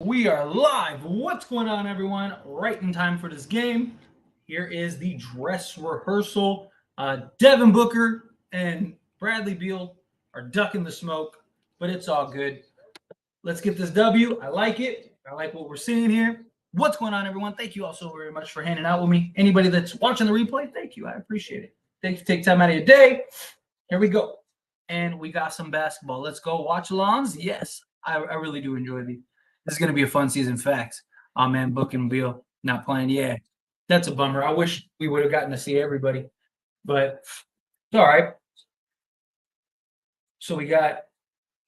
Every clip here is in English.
We are live. What's going on, everyone? Right in time for this game. Here is the dress rehearsal. Devin Booker and Bradley Beal are ducking the smoke, but it's all good. Let's get this W. I like it. I like what we're seeing here. What's going on, everyone? Thank you all so very much for hanging out with me. Anybody that's watching the replay, thank you. I appreciate it. Thank you for taking time out of your day. Here we go. And we got some basketball. Let's go watch alongs. Yes, I really do enjoy these. This is going to be a fun season. Facts. Oh, man, Book and Beal not playing. Yeah, that's a bummer. I wish we would have gotten to see everybody, but it's all right. So we got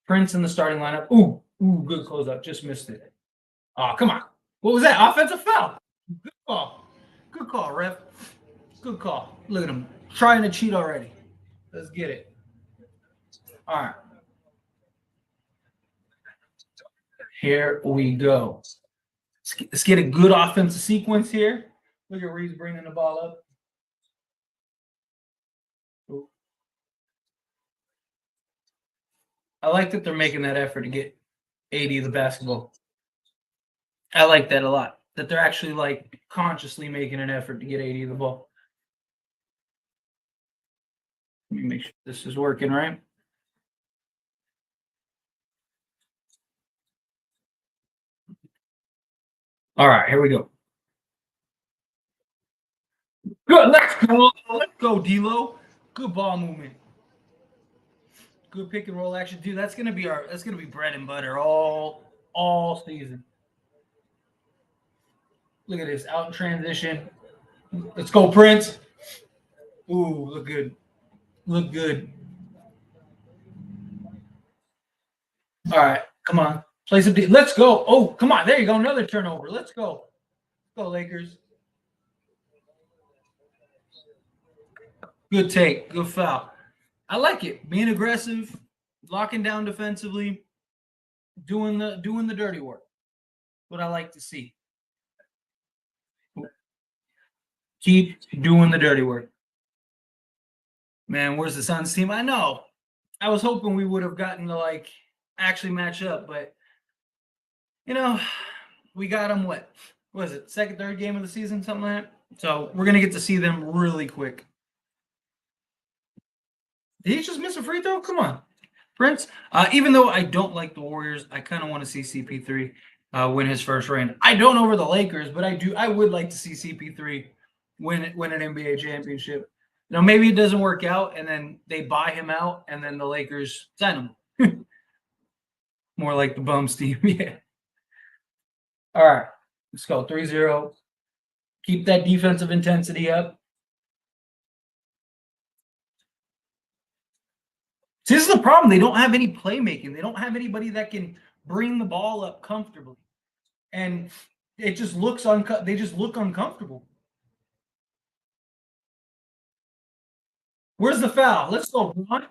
Prince in the starting lineup. Ooh, good closeout. Just missed it. Oh, come on. What was that? Offensive foul. Good call. Good call, ref. Good call. Look at him trying to cheat already. Let's get it. All right. Here we go. Let's get a good offensive sequence here. Look at Reeves bringing the ball up. I like that they're making that effort to get AD the basketball. I like that a lot. That they're actually like consciously making an effort to get AD the ball. Let me make sure this is working right. All right, here we go. Good, let's go, D'Lo. Good ball movement. Good pick and roll action, dude. That's gonna be bread and butter all season. Look at this out in transition. Let's go, Prince. Ooh, look good. Look good. All right, come on. Play some. Let's go. Oh, come on. There you go. Another turnover. Let's go. Let's go, Lakers. Good take. Good foul. I like it. Being aggressive, locking down defensively, doing the dirty work. What I like to see. Keep doing the dirty work. Man, where's the Suns team? I know. I was hoping we would have gotten to like actually match up, but you know, we got them what was it? Second, third game of the season, something like that. So we're gonna get to see them really quick. Did he just miss a free throw? Come on, Prince. Even though I don't like the Warriors, I kind of want to see CP3 win his first reign. I don't over the Lakers, but I would like to see CP3 win an NBA championship. You know, maybe it doesn't work out, and then they buy him out, and then the Lakers sign him. More like the Bums team, yeah. All right, let's go 3-0. Keep that defensive intensity up. See, this is the problem. They don't have any playmaking. They don't have anybody that can bring the ball up comfortably, and it just looks they just look uncomfortable. Where's the foul? Let's go, Braun.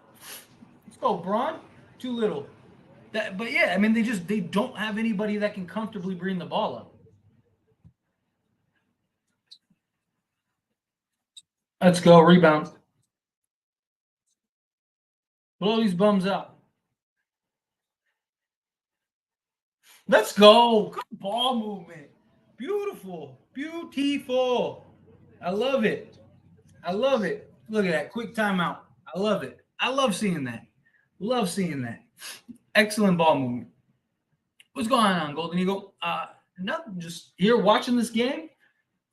Let's go, Braun. Too little. But yeah, I mean, they don't have anybody that can comfortably bring the ball up. Let's go, rebound. Blow these bums out. Let's go. Good ball movement. Beautiful. Beautiful. I love it. I love it. Look at that. Quick timeout. I love it. I love seeing that. Love seeing that. Excellent ball movement. What's going on, Golden Eagle? Nothing. Just here watching this game,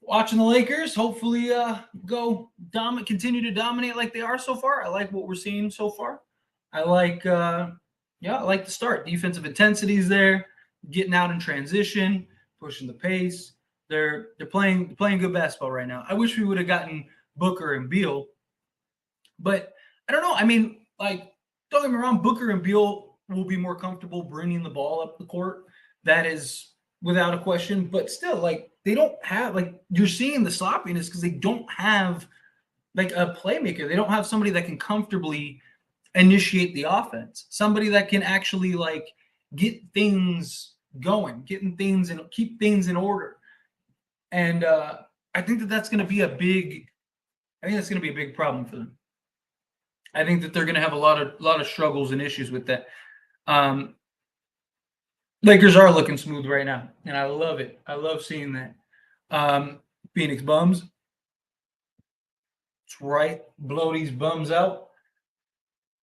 watching the Lakers. Hopefully, continue to dominate like they are so far. I like what we're seeing so far. I like, I like the start. Defensive intensity's there, getting out in transition, pushing the pace. They're playing good basketball right now. I wish we would have gotten Booker and Beal, but I don't know. I mean, like, don't get me wrong, Booker and Beal will be more comfortable bringing the ball up the court. That is without a question. But still, like, they don't have, like, you're seeing the sloppiness because they don't have like a playmaker. They don't have somebody that can comfortably initiate the offense. Somebody that can actually like get things going, getting things and keep things in order. And I think that's going to be a big problem for them. I think that they're going to have a lot of struggles and issues with that. Lakers are looking smooth right now, and I love it. I love seeing that. Phoenix bums. That's right. Blow these bums out.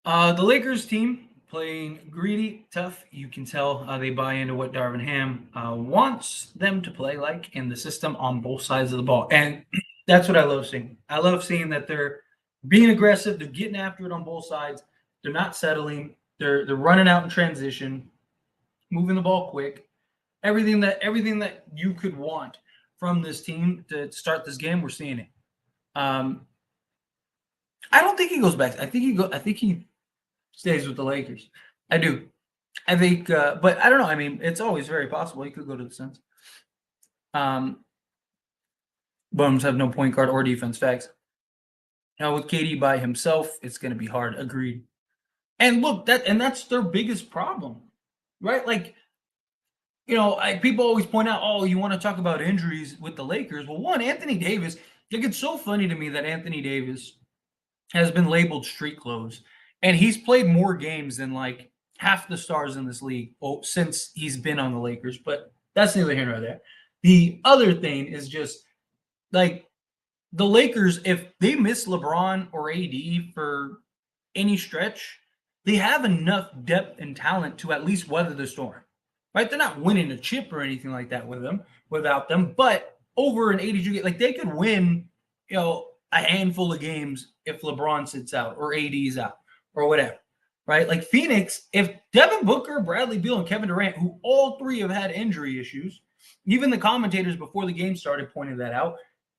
The Lakers team playing greedy, tough. You can tell they buy into what Darvin Ham wants them to play like in the system on both sides of the ball. And that's what I love seeing. I love seeing that they're being aggressive. They're getting after it on both sides. They're not settling. They're running out in transition, moving the ball quick. Everything that you could want from this team to start this game, we're seeing it. I don't think he goes back. I think he stays with the Lakers. I do. I think, but I don't know. I mean, it's always very possible. He could go to the Suns. Bums have no point guard or defense. Facts. Now with KD by himself, it's going to be hard. Agreed. And look, that's their biggest problem, right? Like, people always point out, oh, you want to talk about injuries with the Lakers. Well, one, Anthony Davis. Like, it's so funny to me that Anthony Davis has been labeled street clothes, and he's played more games than like half the stars in this league since he's been on the Lakers. But that's neither here nor there. The other thing is just like the Lakers, if they miss LeBron or AD for any stretch, they have enough depth and talent to at least weather the storm. Right? They're not winning a chip or anything like that without them, but over an 82 game, like they could win, a handful of games if LeBron sits out or AD's out or whatever, right? Like Phoenix, if Devin Booker, Bradley Beal, and Kevin Durant, who all three have had injury issues, even the commentators before the game started pointed that out.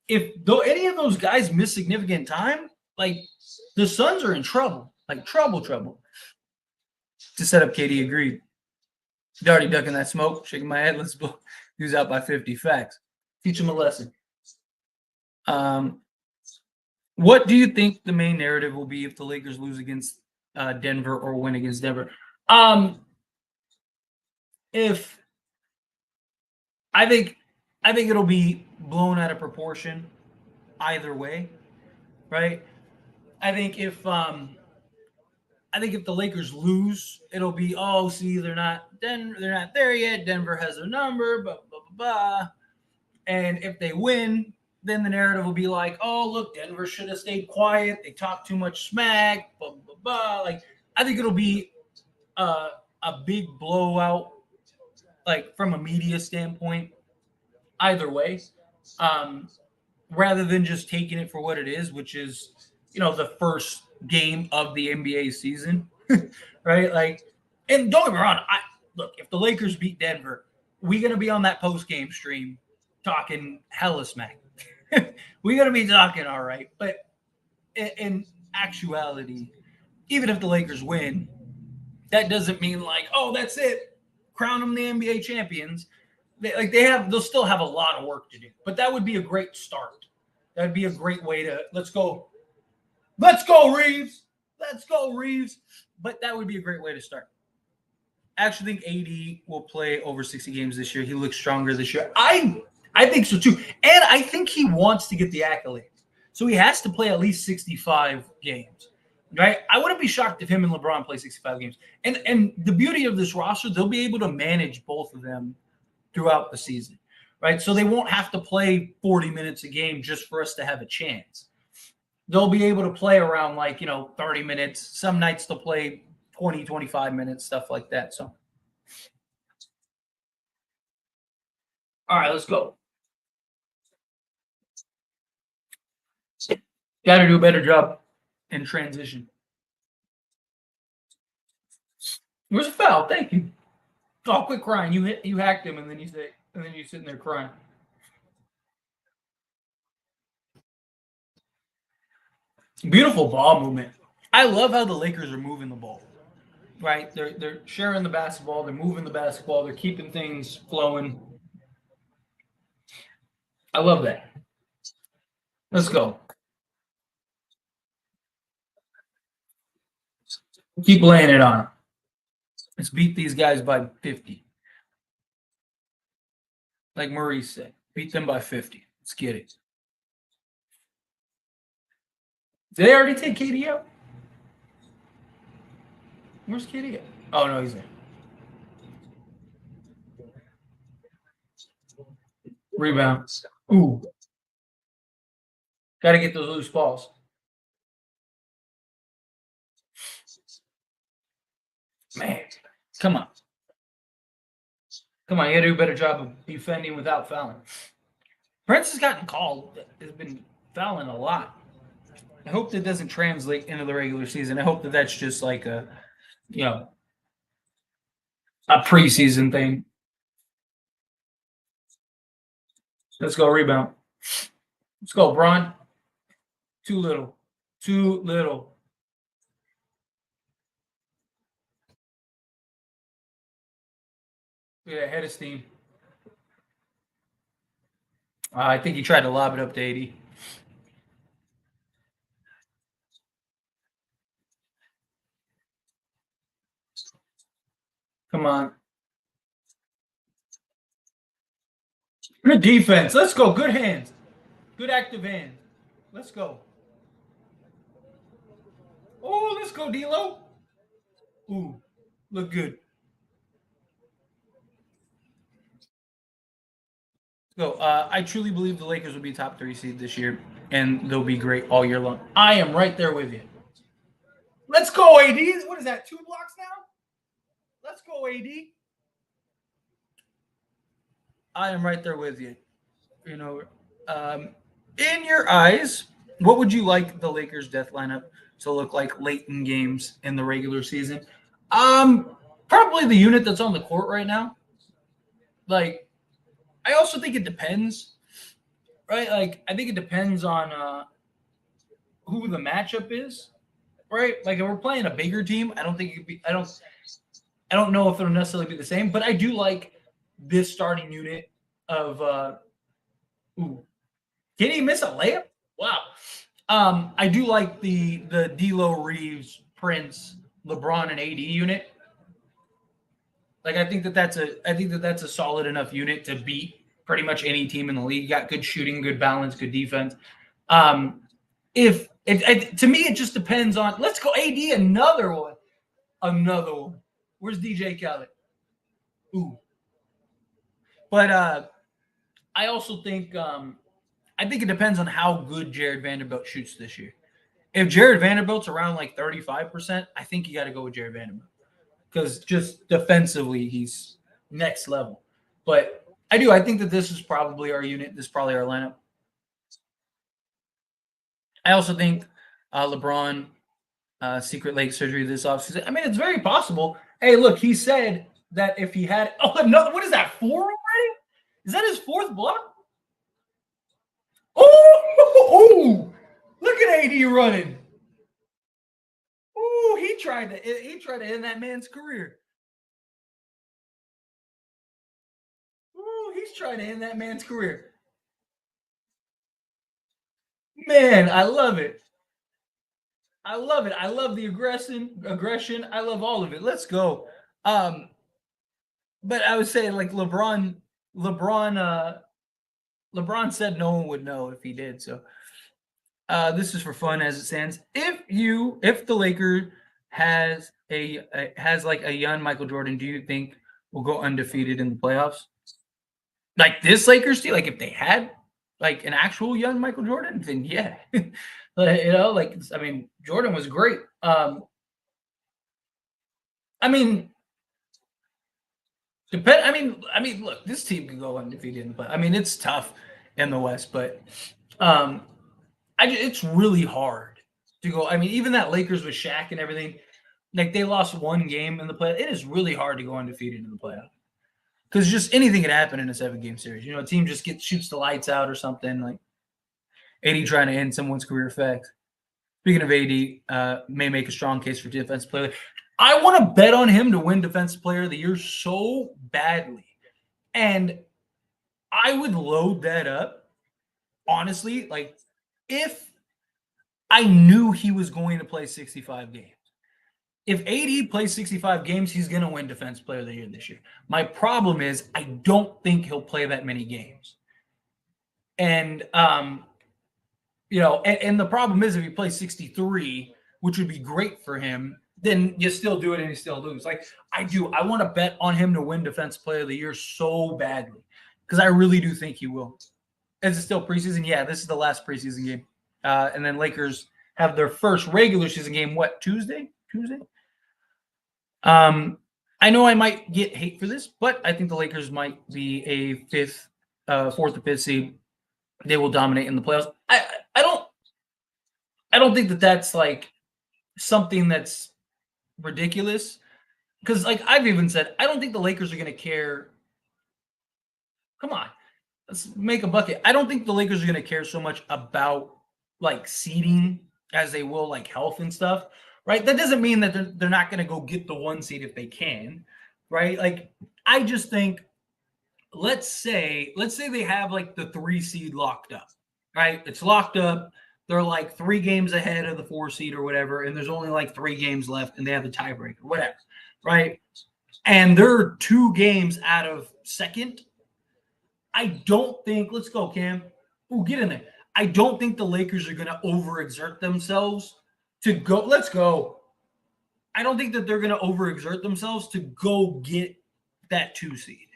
If any of those guys miss significant time, like the Suns are in trouble, like trouble. To set up KD, agreed. Already ducking that smoke, shaking my head. Let's go. He was out by 50. Facts. Teach him a lesson. What do you think the main narrative will be if the Lakers lose against Denver or win against Denver? If I think it'll be blown out of proportion either way, right? I think if the Lakers lose, it'll be see they're not there yet. Denver has their number, blah blah blah blah. And if they win, then the narrative will be like, oh, look, Denver should have stayed quiet. They talked too much smack, blah, blah, blah. Like, I think it'll be a big blowout, like, from a media standpoint, either way, rather than just taking it for what it is, which is, the first game of the NBA season, right? Like, and don't get me wrong, look, if the Lakers beat Denver, we're going to be on that post-game stream talking hella smack. We're going to be talking all right. But in actuality, even if the Lakers win, that doesn't mean like, oh, that's it. Crown them the NBA champions. They'll still have a lot of work to do. But that would be a great start. That'd be a great way to let's go Reeves. Let's go Reeves. But that would be a great way to start. I actually think AD will play over 60 games this year. He looks stronger this year. I think so too. And I think he wants to get the accolades. So he has to play at least 65 games. Right? I wouldn't be shocked if him and LeBron play 65 games. And the beauty of this roster, they'll be able to manage both of them throughout the season. Right? So they won't have to play 40 minutes a game just for us to have a chance. They'll be able to play around 30 minutes. Some nights they'll play 20, 25 minutes, stuff like that. So all right, let's go. Got to do a better job in transition. Where's the foul? Thank you. Oh, quit crying. You hacked him, and then you're sitting there crying. Beautiful ball movement. I love how the Lakers are moving the ball. Right? They're sharing the basketball. They're moving the basketball. They're keeping things flowing. I love that. Let's go. Keep laying it on. Let's beat these guys by 50. Like Maurice said, beat them by 50. Let's get it. Did they already take KD out? Where's KD at? Oh, no, he's there. Rebound. Ooh. Got to get those loose balls. Man, come on. Come on, you got to do a better job of defending without fouling. Prince has gotten called, has been fouling a lot. I hope that doesn't translate into the regular season. I hope that that's just like a, you know, a preseason thing. Let's go rebound. Let's go, Bron. Too little. Too little. Yeah, head of steam. I think he tried to lob it up to 80. Come on. Good defense. Let's go. Good hands. Good active hands. Let's go. Oh, let's go, D'Lo. Ooh, look good. So I truly believe the Lakers will be top 3 seed this year, and they'll be great all year long. I am right there with you. Let's go, AD. What is that, 2 blocks now? Let's go, AD. I am right there with you. You know, in your eyes, what would you like the Lakers' death lineup to look like late in games in the regular season? Probably the unit that's on the court right now. Like, I also think it depends, right? Like, I think it depends on who the matchup is, right? Like, if we're playing a bigger team, I don't think it could be. I don't know if it'll necessarily be the same, but I do like this starting unit of. Ooh, did he miss a layup? Wow. I do like the D'Lo, Reeves, Prince, LeBron, and AD unit. Like, I think that's a solid enough unit to beat pretty much any team in the league. Got good shooting, good balance, good defense. If to me, it just depends on. Let's go AD, another one. Where's DJ Khaled? Ooh. But I also think I think it depends on how good Jared Vanderbilt shoots this year. If Jared Vanderbilt's around like 35%, I think you got to go with Jared Vanderbilt because just defensively he's next level. But I think that this is probably our unit. This is probably our lineup. I also think LeBron secret leg surgery this offseason. I mean, it's very possible. Hey, look, he said that if he had no, what is that, 4 already? Is that his 4th block? Oh, look at AD running. Oh, he tried to end that man's career. Oh, he's trying to end that man's career. Man, I love it. I love it. I love the aggression. I love all of it. Let's go. But I was saying, like, LeBron said no one would know if he did. So this is for fun as it stands. If the Lakers has like a young Michael Jordan, do you think will go undefeated in the playoffs? Like this Lakers team, like if they had like an actual young Michael Jordan, then yeah. Like I mean, Jordan was great. I mean, look, this team can go undefeated in the play. I mean, it's tough in the West, but it's really hard to go. I mean, even that Lakers with Shaq and everything, like they lost 1 game in the play. It is really hard to go undefeated in the playoff because just anything could happen in a 7-game series. You know, a team just shoots the lights out or something. Like AD trying to end someone's career effect. Speaking of AD, may make a strong case for defensive player. I want to bet on him to win Defensive Player of the Year so badly. And I would load that up, honestly, like if I knew he was going to play 65 games. If AD plays 65 games, he's going to win Defensive Player of the Year this year. My problem is I don't think he'll play that many games. And, and the problem is if he plays 63, which would be great for him, then you still do it and you still lose. Like I want to bet on him to win Defensive Player of the Year so badly because I really do think he will. Is it still preseason? Yeah, this is the last preseason game. And then Lakers have their first regular season game, what, Tuesday? I know I might get hate for this, but I think the Lakers might be a fourth or fifth seed. They will dominate in the playoffs. I don't think that that's like something that's ridiculous, because like I've even said, I don't think the Lakers are going to care. Come on, let's make a bucket. I don't think the Lakers are going to care so much about like seeding as they will like health and stuff, right? That doesn't mean that they're not going to go get the 1 seed if they can, right? Like I just think, let's say they have like the 3 seed locked up, right? It's locked up. They're like 3 games ahead of the 4 seed or whatever, and there's only like 3 games left, and they have the tiebreaker, whatever, right? And they're 2 games out of second. I don't think, let's go, Cam. Ooh, get in there. I don't think the Lakers are going to overexert themselves to go. Let's go. I don't think that they're going to overexert themselves to go get that 2 seed.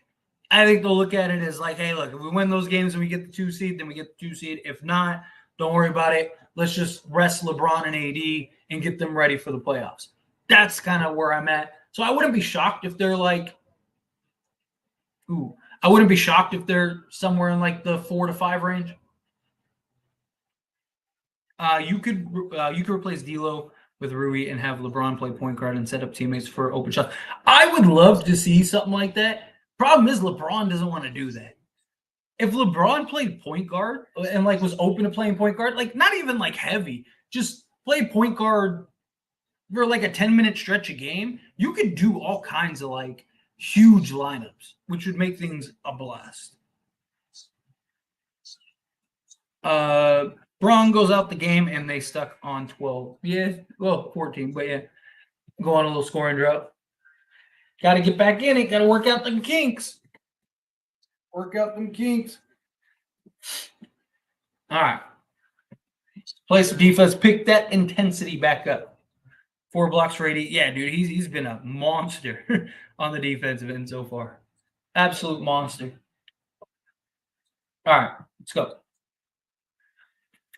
I think they'll look at it as like, hey, look, if we win those games and we get the 2 seed, then we get the 2 seed. If not, don't worry about it. Let's just rest LeBron and AD and get them ready for the playoffs. That's kind of where I'm at. So I wouldn't be shocked if they're like, I wouldn't be shocked if they're somewhere in like the 4 to 5 range. You could replace D'Lo with Rui and have LeBron play point guard and set up teammates for open shots. I would love to see something like that. Problem is LeBron doesn't want to do that. If LeBron played point guard and like was open to playing point guard, like not even like heavy, just play point guard for like a 10-minute stretch a game, you could do all kinds of like huge lineups, which would make things a blast. Braun goes out the game and they stuck on 12. Yeah, well, 14, but yeah, go on a little scoring drought. Got to get back in it. Got to work out them kinks. Work out them kinks. All right. Play some defense. Pick that intensity back up. 4 blocks for AD. Yeah, dude, he's been a monster on the defensive end so far. Absolute monster. All right, let's go.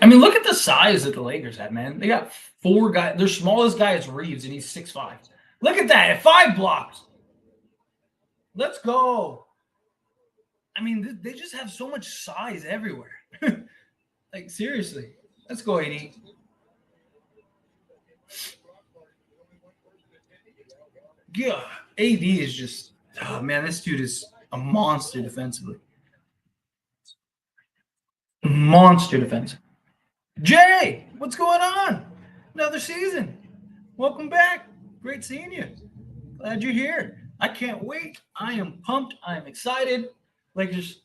I mean, look at the size that the Lakers have, man. They got 4 guys. Their smallest guy is Reeves, and he's 6'5". Look at that. At 5 blocks. Let's go. I mean, they just have so much size everywhere. Like, seriously. Let's go, AD. Yeah, AD is just, oh, man, this dude is a monster defensively. Monster defensive. Jay, what's going on? Another season. Welcome back. Great seeing you. Glad you're here. I can't wait. I am pumped. I am excited. Like, just,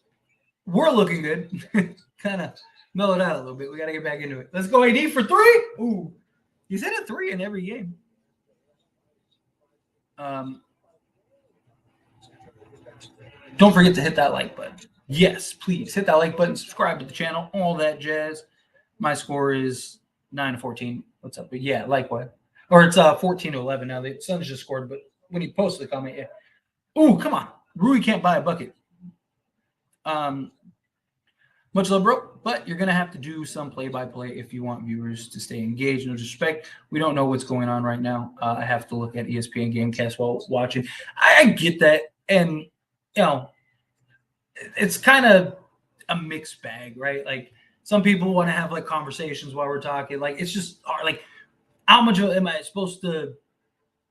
we're looking good. Kind of mellowed out a little bit. We got to get back into it. Let's go, AD, for 3. Ooh, he's hit a 3 in every game. Don't forget to hit that like button. Yes, please hit that like button. Subscribe to the channel. All that jazz. My score is 9-14. What's up? But yeah, likewise. Or it's 14-11 now. The Suns just scored, but when he posted the comment, yeah. Ooh, come on. Rui can't buy a bucket. Much love, bro. But you're going to have to do some play-by-play if you want viewers to stay engaged. No disrespect. We don't know what's going on right now. I have to look at ESPN Gamecast while watching. I get that. And, you know, it's kind of a mixed bag, right? Like, some people want to have, like, conversations while we're talking. Like, it's just hard. Like, how much am I supposed to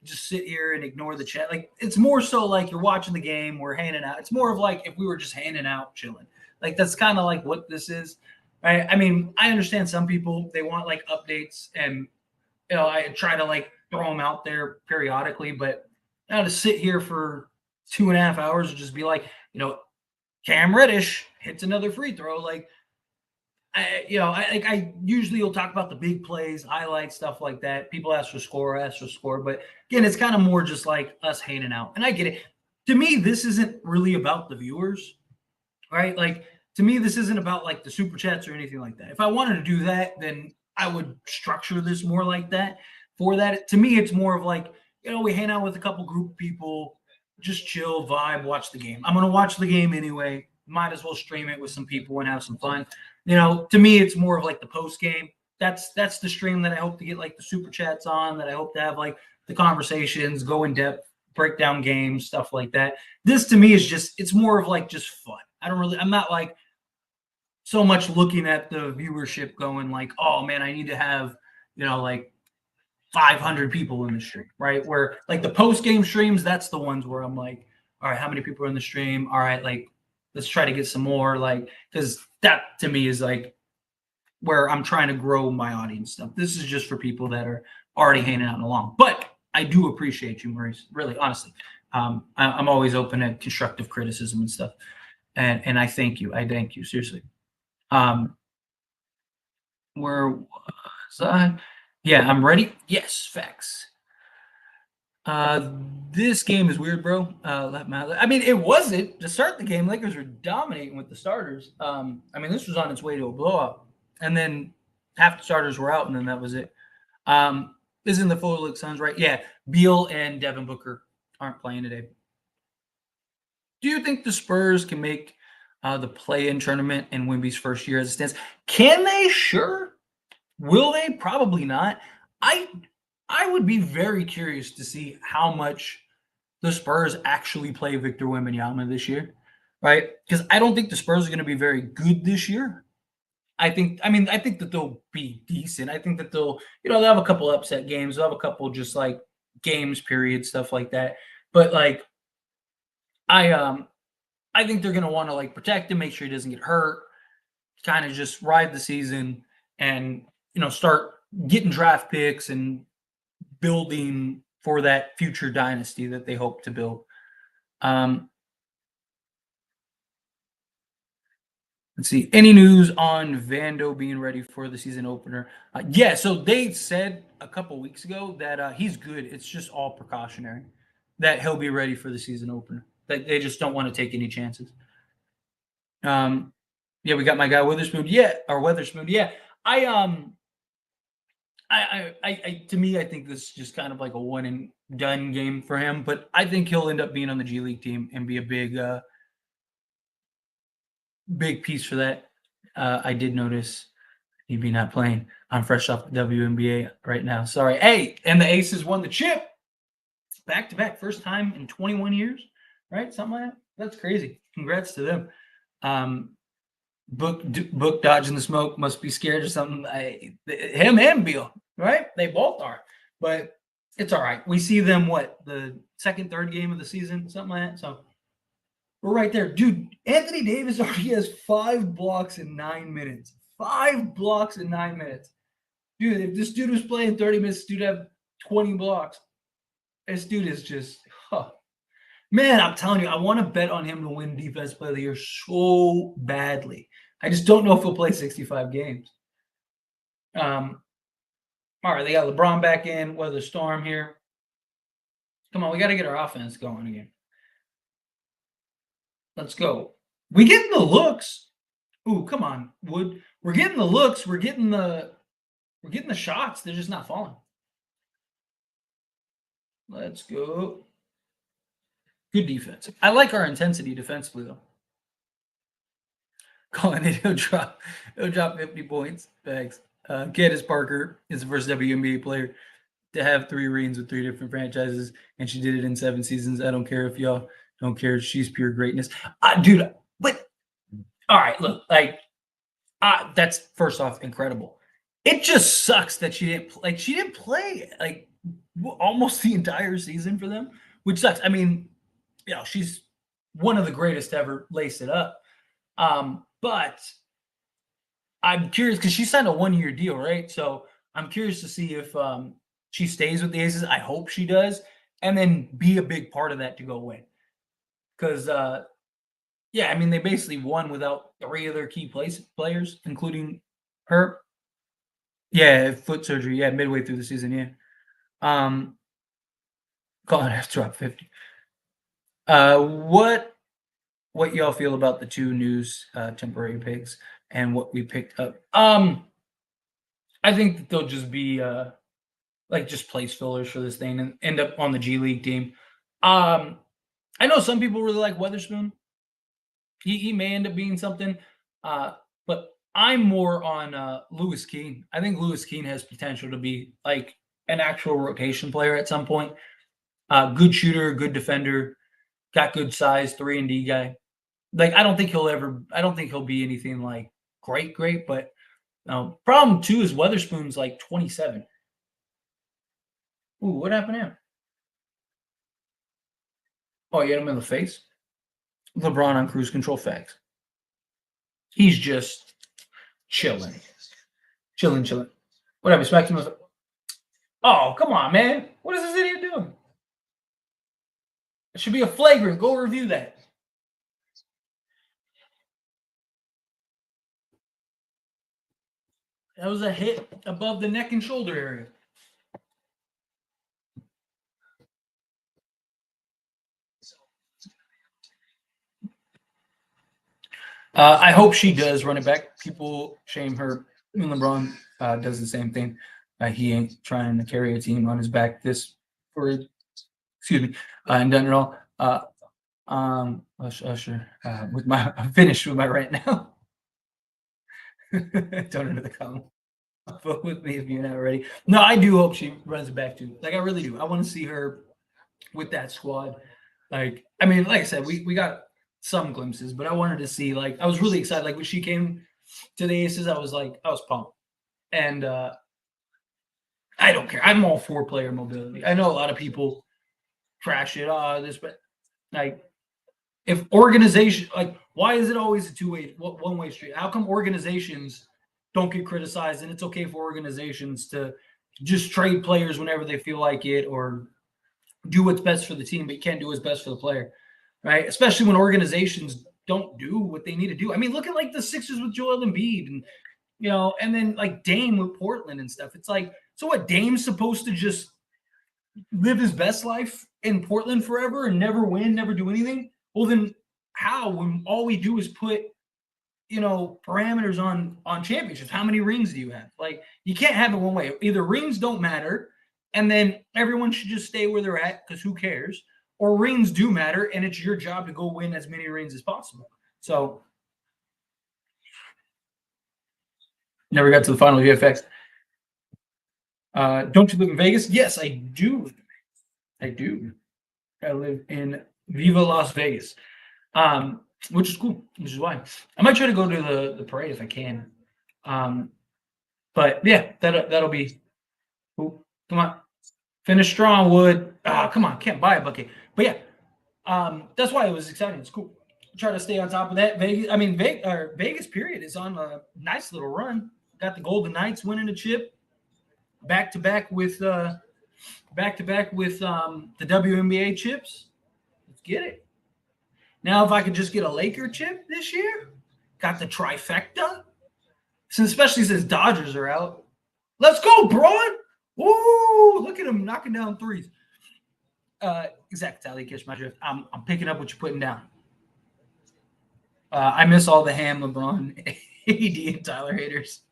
just sit here and ignore the chat? Like, it's more so like you're watching the game, we're hanging out. It's more of like if we were just hanging out, chilling. Like, that's kind of like what this is, right? I mean, I understand some people, they want like updates, and, you know, I try to like throw them out there periodically, but now to sit here for 2.5 hours and just be like, you know, Cam Reddish hits another free throw. Like, I usually will talk about the big plays, highlights, stuff like that. People ask for score, but again, it's kind of more just like us hanging out. And I get it. To me, this isn't really about the viewers, right? Like, to me, this isn't about like the super chats or anything like that. If I wanted to do that, then I would structure this more like that. For that, to me, it's more of like, you know, we hang out with a couple group of people, just chill, vibe, watch the game. I'm going to watch the game anyway. might as well stream it with some people and have some fun. To me, it's more of like the post game. That's the stream that I hope to get like the super chats on, that I hope to have like the conversations, go in depth, break down games, stuff like that. This to me is it's more of like just fun. I'm not like so much looking at the viewership going like, oh man, I need to have, like 500 people in the stream, right? Where like the post game streams, that's the ones where I'm like, all right, how many people are in the stream? All right, like let's try to get some more, like, because that to me is like where I'm trying to grow my audience stuff. This is just for people that are already hanging out along. But I do appreciate you, Maurice, really, honestly. I'm always open to constructive criticism and stuff. And I thank you. I thank you, seriously. Where was I? Yeah, I'm ready. Yes, facts. This game is weird, bro. I mean, it wasn't to start the game. Lakers were dominating with the starters. I mean, this was on its way to a blowout, and then half the starters were out, and then that was it. Isn't the Fuller League Suns right? Yeah, Beal and Devin Booker aren't playing today. Do you think the Spurs can make the play-in tournament in Wemby's first year as it stands? Can they? Sure. Will they? Probably not. I would be very curious to see how much the Spurs actually play Victor Wembanyama this year, right? Because I don't think the Spurs are going to be very good this year. I think that they'll be decent. I think that they'll have a couple upset games. They'll have a couple just like games, period, stuff like that. But like, I think they're going to want to like protect him, make sure he doesn't get hurt, kind of just ride the season and start getting draft picks and building for that future dynasty that they hope to build. Let's see. Any news on Vando being ready for the season opener? Yeah, so they said a couple weeks ago that he's good. It's just all precautionary, that he'll be ready for the season opener. That they just don't want to take any chances. Yeah, we got my guy Witherspoon. Yeah, or Weatherspoon. Yeah, to me, I think this is just kind of like a one and done game for him. But I think he'll end up being on the G League team and be a big piece for that. I did notice he'd be not playing. I'm fresh off the WNBA right now. Sorry. Hey, and the Aces won the chip back to back, first time in 21 years, right? Something like that. That's crazy. Congrats to them. Book dodging the smoke, must be scared or something. Him and Beal, right? They both are, but it's all right. We see them the second, third game of the season, something like that. So we're right there, dude. Anthony Davis already has 5 blocks in 9 minutes. 5 blocks in 9 minutes, dude. If this dude was playing 30 minutes, this dude have 20 blocks. This dude is just, man, I'm telling you, I want to bet on him to win Defensive Player of the Year so badly. I just don't know if he'll play 65 games. All right, they got LeBron back in. Weather storm here. Come on, we got to get our offense going again. Let's go. We getting the looks. Ooh, come on, Wood. We're getting the looks. We're getting the shots. They're just not falling. Let's go. Good defense. I like our intensity defensively, though. Calling it, he'll drop 50 points. Thanks. Candace Parker is the first WNBA player to have 3 rings with 3 different franchises, and she did it in 7 seasons. I don't care if y'all don't care. She's pure greatness. Dude, but all right, look, like, that's first off incredible. It just sucks that she didn't play like almost the entire season for them, which sucks. I mean, she's one of the greatest to ever lace it up. But I'm curious because she signed a 1-year deal, right? So I'm curious to see if she stays with the Aces. I hope she does, and then be a big part of that to go win. Because yeah, I mean, they basically won without 3 of their key players, including her. Yeah, foot surgery. Yeah, midway through the season. Yeah. Colin has dropped 50. What y'all feel about the 2 news temporary picks and what we picked up? I think that they'll just be like just place fillers for this thing and end up on the G League team. I know some people really like Weatherspoon. He may end up being something, but I'm more on Lewis Keane. I think Lewis Keane has potential to be like an actual rotation player at some point. Good shooter, good defender, got good size, 3-and-D guy. Like I don't think he'll be anything like great, but problem too is Weatherspoon's like 27. Ooh, what happened there? Oh, you hit him in the face. LeBron on cruise control facts. He's just chilling, chilling. Whatever. Smack him. Oh, come on, man! What is this idiot doing? It should be a flagrant. Go review that. That was a hit above the neck and shoulder area. I hope she does run it back. People shame her. And LeBron does the same thing. He ain't trying to carry a team on his back and done it all. Usher, I'm finished with my right now. Don't enter the comment. Vote with me if you're not ready. No, I do hope she runs it back too. Like I really do. I want to see her with that squad. Like, I mean, like I said, we got some glimpses, but I wanted to see, like, I was really excited. Like when she came to the Aces, I was pumped. And I don't care. I'm all for player mobility. I know a lot of people trash it, but like if organization, like, why is it always a one-way street? How come organizations don't get criticized and it's okay for organizations to just trade players whenever they feel like it or do what's best for the team, but you can't do what's best for the player, right? Especially when organizations don't do what they need to do. I mean, look at like the Sixers with Joel Embiid and, and then like Dame with Portland and stuff. It's like, so what, Dame's supposed to just live his best life in Portland forever and never win, never do anything? Well, then how, when all we do is put, parameters on championships? How many rings do you have? Like, you can't have it one way. Either rings don't matter, and then everyone should just stay where they're at because who cares? Or rings do matter, and it's your job to go win as many rings as possible. So, never got to the final VFX. Don't you live in Vegas? Yes, I do. I do. I live in Viva Las Vegas, which is cool, which is why I might try to go to the parade if I can. But yeah, that'll be. Ooh, come on, finish strong, Wood. Come on, can't buy a bucket. But yeah, that's why it was exciting. It's cool. Try to stay on top of that. Vegas period is on a nice little run. Got the Golden Knights winning a chip, back to back with the WNBA chips. Let's get it. Now, if I could just get a Laker chip this year, got the trifecta. Especially since Dodgers are out. Let's go, Braun. Woo! Look at him knocking down threes. Exactly, catch my drift. I'm picking up what you're putting down. I miss all the Ham, LeBron, AD, and Tyler haters.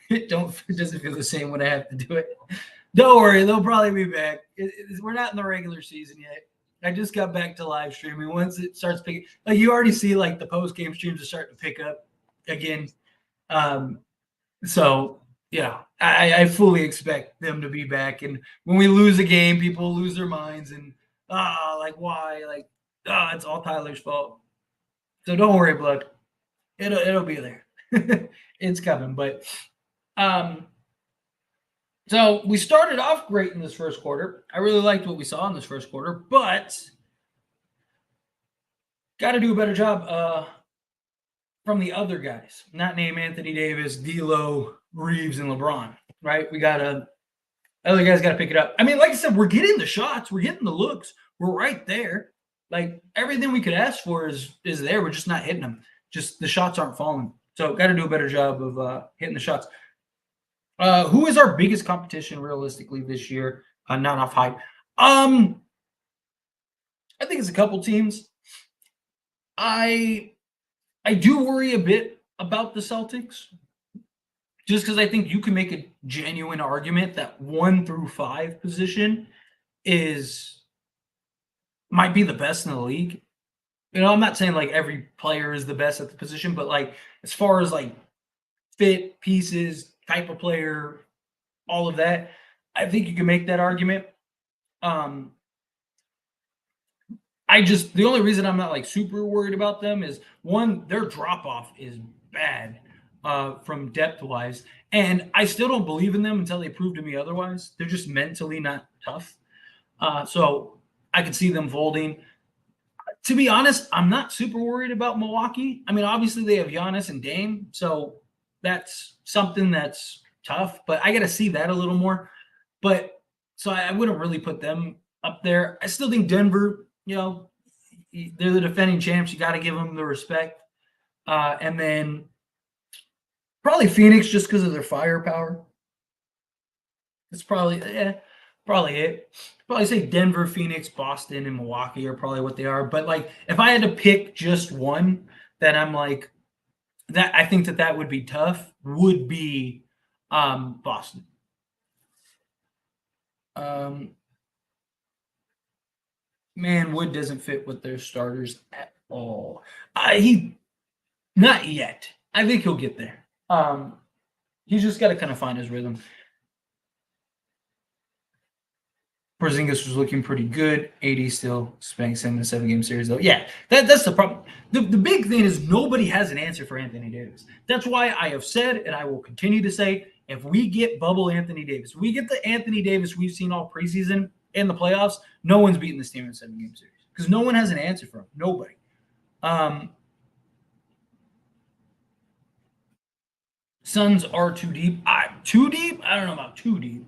It doesn't feel the same when I have to do it. Don't worry, they'll probably be back. We're not in the regular season yet. I just got back to live streaming. Once it starts picking, like you already see, like the post game streams are starting to pick up again. So yeah, I fully expect them to be back. And when we lose a game, people lose their minds and like why? Like it's all Tyler's fault. So don't worry, blood. It'll be there. It's coming. But so we started off great in this first quarter. I really liked what we saw in this first quarter, but got to do a better job from the other guys. Not name Anthony Davis, D'Lo, Reeves, and LeBron. Right? Other guys got to pick it up. I mean, like I said, we're getting the shots, we're getting the looks, we're right there. Like everything we could ask for is there. We're just not hitting them. Just the shots aren't falling. So got to do a better job of hitting the shots. Who is our biggest competition realistically this year? Not off hype. I think it's a couple teams. I do worry a bit about the Celtics, just because I think you can make a genuine argument that 1 through 5 position might be the best in the league. I'm not saying like every player is the best at the position, but like as far as like fit, pieces, type of player, all of that, I think you can make that argument. Um, the only reason I'm not like super worried about them is one, their drop off is bad from depth wise, and I still don't believe in them until they prove to me otherwise. They're just mentally not tough, so I could see them folding. To be honest, I'm not super worried about Milwaukee. I mean, obviously they have Giannis and Dame, so that's something that's tough. But I got to see that a little more. But so I wouldn't really put them up there. I still think Denver, they're the defending champs. You got to give them the respect. And then probably Phoenix just because of their firepower. It's probably it. Probably say Denver, Phoenix, Boston, and Milwaukee are probably what they are. But like, if I had to pick just one, that I'm like that, I think that would be tough. Would be Boston. Man, Wood doesn't fit with their starters at all. He not yet. I think he'll get there. He's just got to kind of find his rhythm. Porzingis was looking pretty good. AD still spanks in the 7-game series, though. Yeah, that's the problem. The big thing is nobody has an answer for Anthony Davis. That's why I have said, and I will continue to say, if we get bubble Anthony Davis, we get the Anthony Davis we've seen all preseason in the playoffs, no one's beating this team in a 7-game series because no one has an answer for him. Nobody. Suns are too deep. Too deep? I don't know about too deep.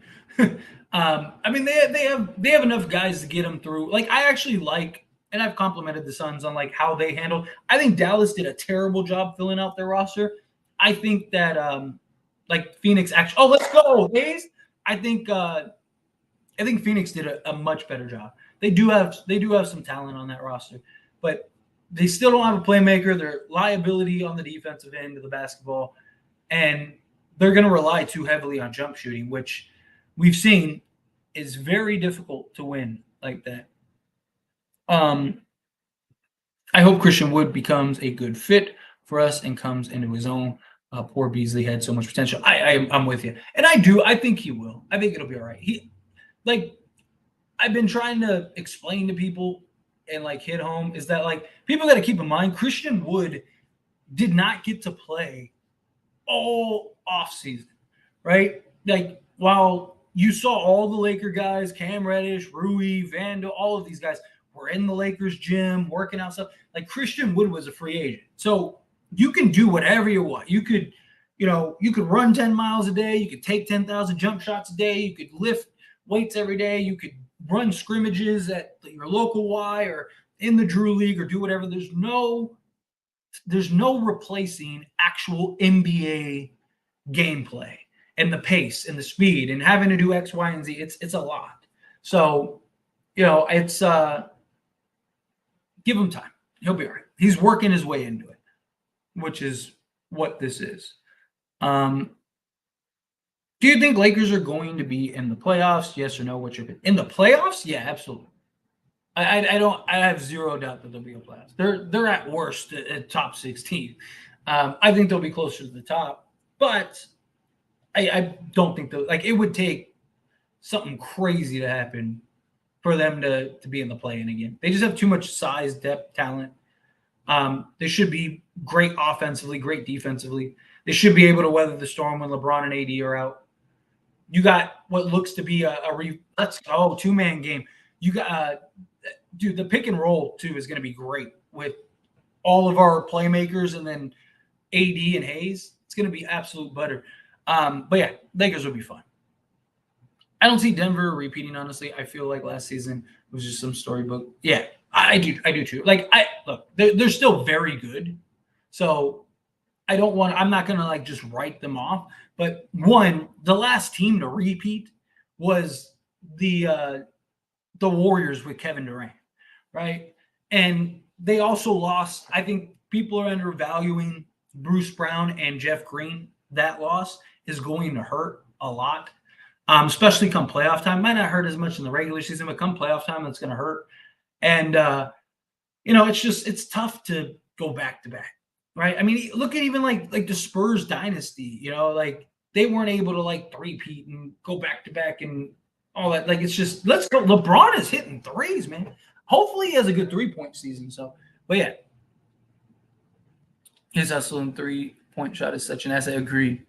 I mean, they have enough guys to get them through. Like, I actually like, and I've complimented the Suns on like how they handled. I think Dallas did a terrible job filling out their roster. I think that like Phoenix actually. Oh, let's go, Hayes. I think Phoenix did a much better job. They do have some talent on that roster, but they still don't have a playmaker. They're liability on the defensive end of the basketball, and they're going to rely too heavily on jump shooting, which we've seen is very difficult to win like that. I hope Christian Wood becomes a good fit for us and comes into his own. Poor Beasley had so much potential. I'm with you, and I do. I think he will. I think it'll be all right. I've been trying to explain to people and like hit home is that like people got to keep in mind Christian Wood did not get to play all off season, right? Like while you saw all the Laker guys, Cam Reddish, Rui, Vandal, all of these guys were in the Lakers gym working out stuff. Like Christian Wood was a free agent, so you can do whatever you want. You could run 10 miles a day. You could take 10,000 jump shots a day. You could lift weights every day. You could run scrimmages at your local Y or in the Drew League or do whatever. There's no replacing actual NBA gameplay and the pace and the speed and having to do X, Y, and Z. It's a lot. So, it's give him time. He'll be all right. He's working his way into it, which is what this is. Do you think Lakers are going to be in the playoffs? Yes or no? What's your opinion? In the playoffs? Yeah, absolutely. I have zero doubt that they'll be in playoffs. They're at worst at top 16. I think they'll be closer to the top, but I don't think it would take something crazy to happen for them to be in the play-in again. They just have too much size, depth, talent. They should be great offensively, great defensively. They should be able to weather the storm when LeBron and AD are out. You got what looks to be let's go 2-man game. You got dude, the pick and roll too is going to be great with all of our playmakers and then AD and Hayes. It's going to be absolute butter. But yeah, Lakers will be fun. I don't see Denver repeating, honestly. I feel like last season was just some storybook. Yeah, I do too. Look, they're still very good. So I'm not going to like just write them off. But the last team to repeat was the Warriors with Kevin Durant, right? And they also lost. I think people are undervaluing Bruce Brown and Jeff Green. That loss is going to hurt a lot, especially come playoff time. Might not hurt as much in the regular season, but come playoff time, that's going to hurt. And, it's tough to go back to back, right? I mean, look at even like the Spurs dynasty, like they weren't able to like three-peat and go back to back and all that. Like it's just let's go. LeBron is hitting threes, man. Hopefully he has a good 3-point season. So, but yeah, his hustle and 3-point shot is such an asset. I agree.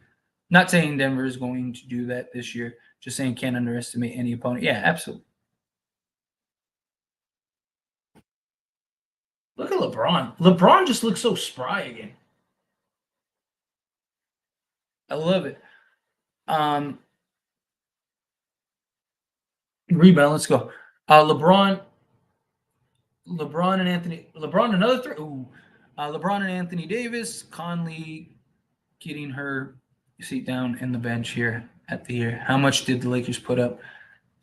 Not saying Denver is going to do that this year. Just saying can't underestimate any opponent. Yeah, absolutely. Look at LeBron. LeBron just looks so spry again. I love it. Rebound. Let's go. LeBron another three. Ooh, LeBron and Anthony Davis. Conley getting her seat down in the bench here at the year. How much did the Lakers put up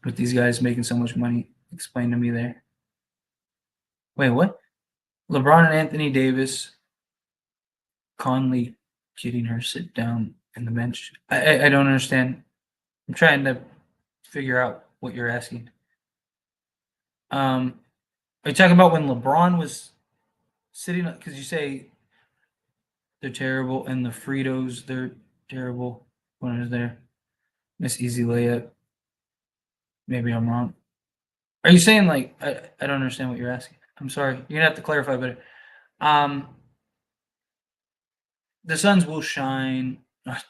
with these guys making so much money? Explain to me there. Wait, what? LeBron and Anthony Davis. Conley getting her sit down in the bench. I don't understand. I'm trying to figure out what you're asking. Are you talking about when LeBron was sitting? Because you say they're terrible, and the Fritos they're terrible. When is there? Miss easy layup. Maybe I'm wrong. Are you saying like I don't understand what you're asking? I'm sorry. You're gonna have to clarify better. Um, the Suns will shine. I've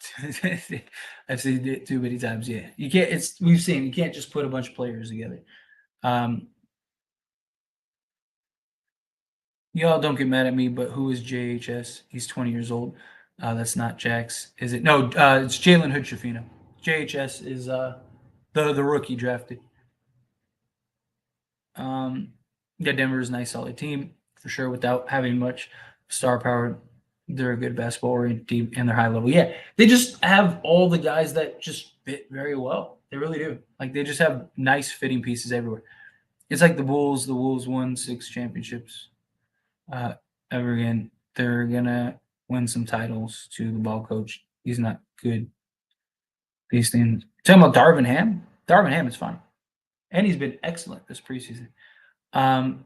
seen it too many times. Yeah, you can't. We've seen you can't just put a bunch of players together. Um, Y'all don't get mad at me, but who is JHS? He's 20 years old. That's not Jax. Is it? No, it's Jalen Hood-Schifino. JHS is the rookie drafted. Yeah, Denver is a nice, solid team for sure. Without having much star power, they're a good basketball-oriented team, and they're high level. Yeah, they just have all the guys that just fit very well. They really do. Like they just have nice fitting pieces everywhere. It's like the Bulls. The Wolves won 6 championships ever again. They're gonna win some titles to the ball coach. He's not good. These things. Talking about Darvin Ham. Darvin Ham is fine, and he's been excellent this preseason. Um,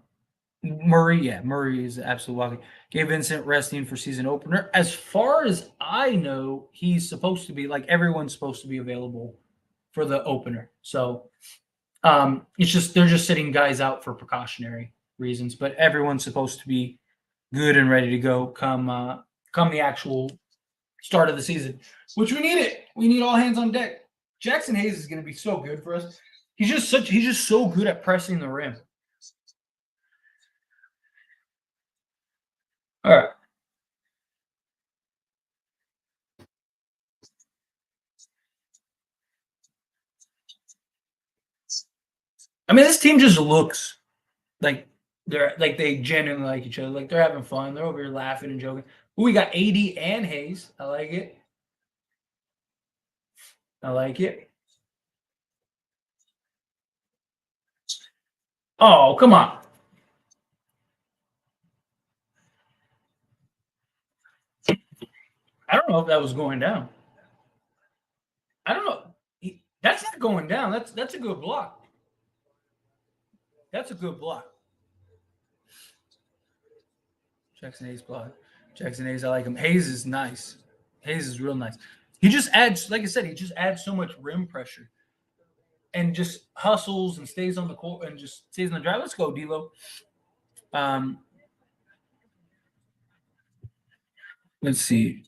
Murray, yeah, Murray is absolute walking. Gabe Vincent resting for season opener. As far as I know, he's supposed to be like everyone's supposed to be available for the opener. So it's just they're just sitting guys out for precautionary reasons, but everyone's supposed to be good and ready to go come the actual start of the season, which we need it. We need all hands on deck. Jackson Hayes is going to be so good for us. He's just so good at pressing the rim. All right. I mean, this team just looks like they genuinely like each other. Like they're having fun. They're over here laughing and joking. Ooh, we got AD and Hayes. I like it. I like it. Oh, come on. I don't know if that was going down. I don't know. That's not going down. That's a good block. That's a good block. Jackson Hayes block. Jackson Hayes, I like him. Hayes is nice. Hayes is real nice. He just adds, like I said, he just adds so much rim pressure and just hustles and stays on the court and just stays on the drive. Let's go, D'Lo. Um, let's see.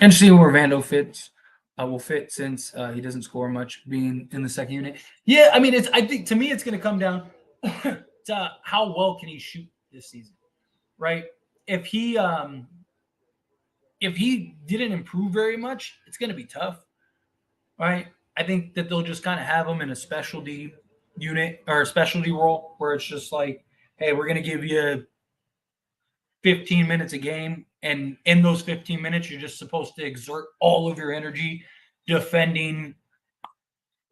Interesting where Vando fits. Will fit since he doesn't score much being in the second unit. Yeah, I mean, I think to me it's going to come down to how well can he shoot this season, right? If he didn't improve very much, it's going to be tough, right? I think that they'll just kind of have him in a specialty unit or a specialty role where it's just like, hey, we're going to give you 15 minutes a game. And in those 15 minutes, you're just supposed to exert all of your energy defending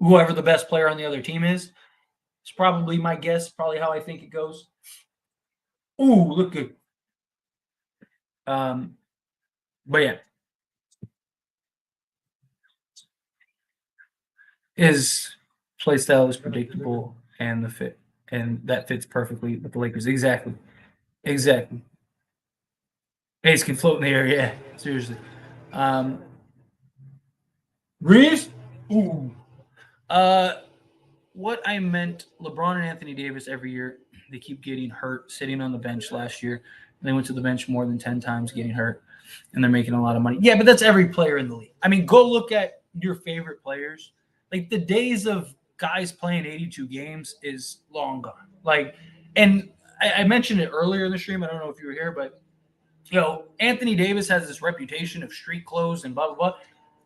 whoever the best player on the other team is. It's probably my guess, probably how I think it goes. Ooh, look good. But yeah, his play style is predictable and the fit, and that fits perfectly with the Lakers. Exactly. Exactly. Ace can float in the air. Yeah, seriously. Um, Reeves. Ooh. Uh, what I meant, LeBron and Anthony Davis every year, they keep getting hurt, sitting on the bench last year. They went to the bench more than 10 times getting hurt, and they're making a lot of money. Yeah, but that's every player in the league. I mean, go look at your favorite players. Like the days of guys playing 82 games is long gone. Like, and I mentioned it earlier in the stream. I don't know if you were here, but Anthony Davis has this reputation of street clothes and blah blah blah.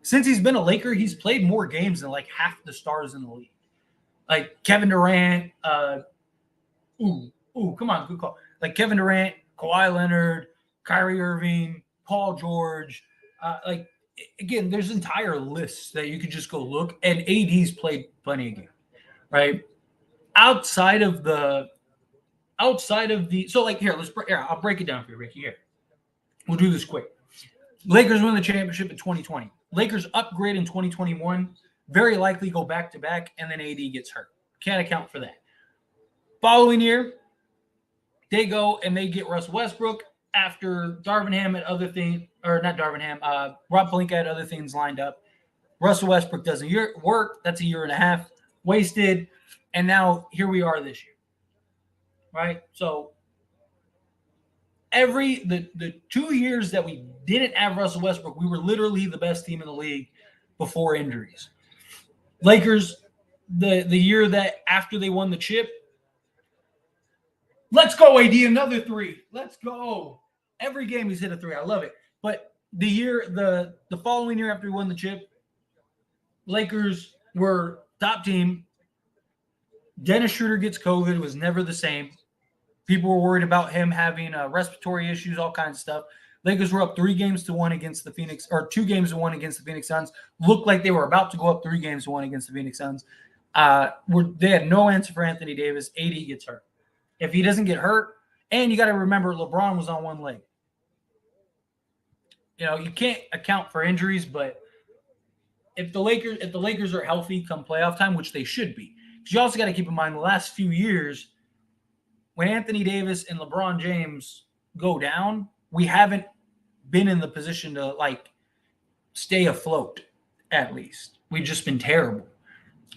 Since he's been a Laker, he's played more games than like half the stars in the league. Like Kevin Durant, come on, good call. Like Kevin Durant, Kawhi Leonard, Kyrie Irving, Paul George. Like again, there's entire lists that you could just go look. And AD's played plenty of games, right? Outside of the, so like I'll break it down for you, Ricky. Here, we'll do this quick. Lakers win the championship in 2020. Lakers upgrade in 2021. Very likely go back to back, and then AD gets hurt. Can't account for that. Following year, they go and they get Russ Westbrook after Darvinham and other things, or not Darvinham, Rob Pelinka had other things lined up. Russell Westbrook doesn't work. That's a year and a half wasted. And now here we are this year. Right? So the 2 years that we didn't have Russell Westbrook, we were literally the best team in the league before injuries. Lakers, the year that after they won the chip, let's go, AD, another three. Let's go. Every game he's hit a three. I love it. But the following year after we won the chip, Lakers were top team. Dennis Schroeder gets COVID, was never the same. People were worried about him having respiratory issues, all kinds of stuff. Lakers were up 3-1 against the Phoenix, or 2-1 against the Phoenix Suns. Looked like they were about to go up 3-1 against the Phoenix Suns. They had no answer for Anthony Davis. AD gets hurt. If he doesn't get hurt, and you got to remember LeBron was on one leg. You can't account for injuries, but if the Lakers are healthy come playoff time, which they should be, because you also got to keep in mind the last few years, when Anthony Davis and LeBron James go down, we haven't been in the position to like stay afloat. At least we've just been terrible,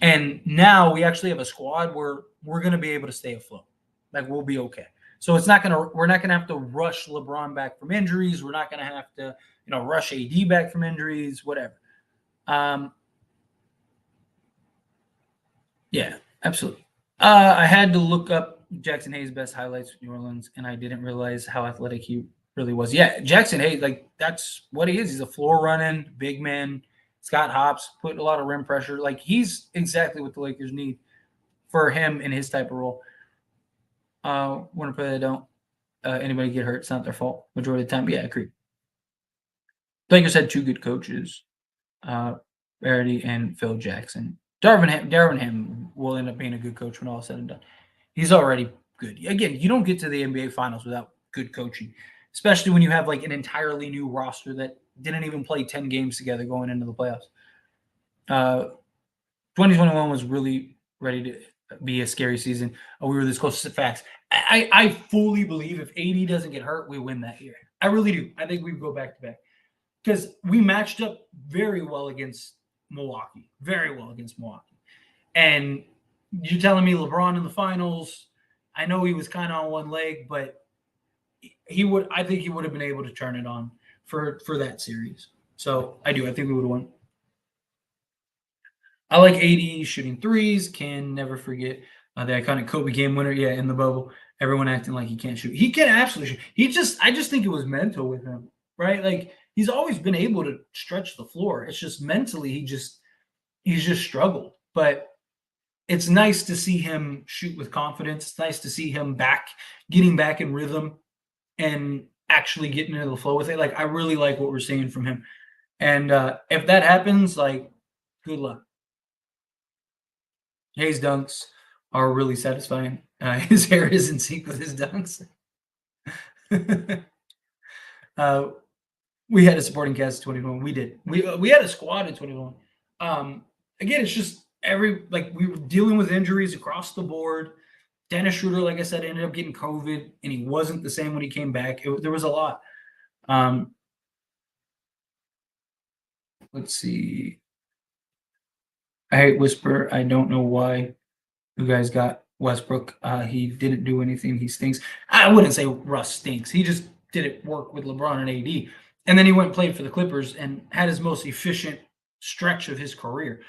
and now we actually have a squad where we're going to be able to stay afloat. Like we'll be okay. So we're not gonna have to rush LeBron back from injuries. We're not gonna have to, rush AD back from injuries, whatever. Yeah, absolutely. I had to look up Jackson Hayes' best highlights with New Orleans, and I didn't realize how athletic he really was. Yeah, Jackson Hayes, like that's what he is. He's a floor running big man. Scott Hops put a lot of rim pressure. Like he's exactly what the Lakers need for him in his type of role. Want to play they don't. Anybody get hurt, it's not their fault. Majority of the time, yeah, agreed. Lakers had 2 good coaches, Verity and Phil Jackson. Darvinham will end up being a good coach when all is said and done. He's already good. Again, you don't get to the NBA Finals without good coaching, especially when you have like an entirely new roster that didn't even play 10 games together going into the playoffs. 2021 was really ready to be a scary season. We were this close to facts. I fully believe if AD doesn't get hurt, we win that year. I really do. I think we go back to back because we matched up very well against Milwaukee. Very well against Milwaukee. And you're telling me LeBron in the finals, I know he was kind of on one leg, but I think he would have been able to turn it on for that series. So I do. I think we would have won. I like AD shooting threes. Can never forget the iconic Kobe game winner. Yeah, in the bubble, everyone acting like he can't shoot. He can absolutely shoot. I just think it was mental with him, right? Like he's always been able to stretch the floor. It's just mentally he's just struggled. But it's nice to see him shoot with confidence. It's nice to see him getting back in rhythm and actually getting into the flow with it. Like I really like what we're seeing from him. And if that happens, like good luck. Hayes dunks are really satisfying. His hair is in sync with his dunks. We had a supporting cast in 2021. We did. We had a squad in 2021. Again, it's just we were dealing with injuries across the board. Dennis Schroeder, like I said, ended up getting COVID, and he wasn't the same when he came back. There was a lot. Let's see. I hate Whisper. I don't know why you guys got Westbrook. He didn't do anything. He stinks. I wouldn't say Russ stinks. He just didn't work with LeBron and AD. And then he went and played for the Clippers and had his most efficient stretch of his career.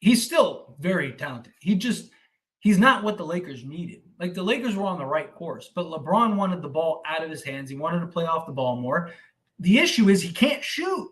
He's still very talented. He's not what the Lakers needed. Like the Lakers were on the right course, but LeBron wanted the ball out of his hands. He wanted to play off the ball more. The issue is he can't shoot,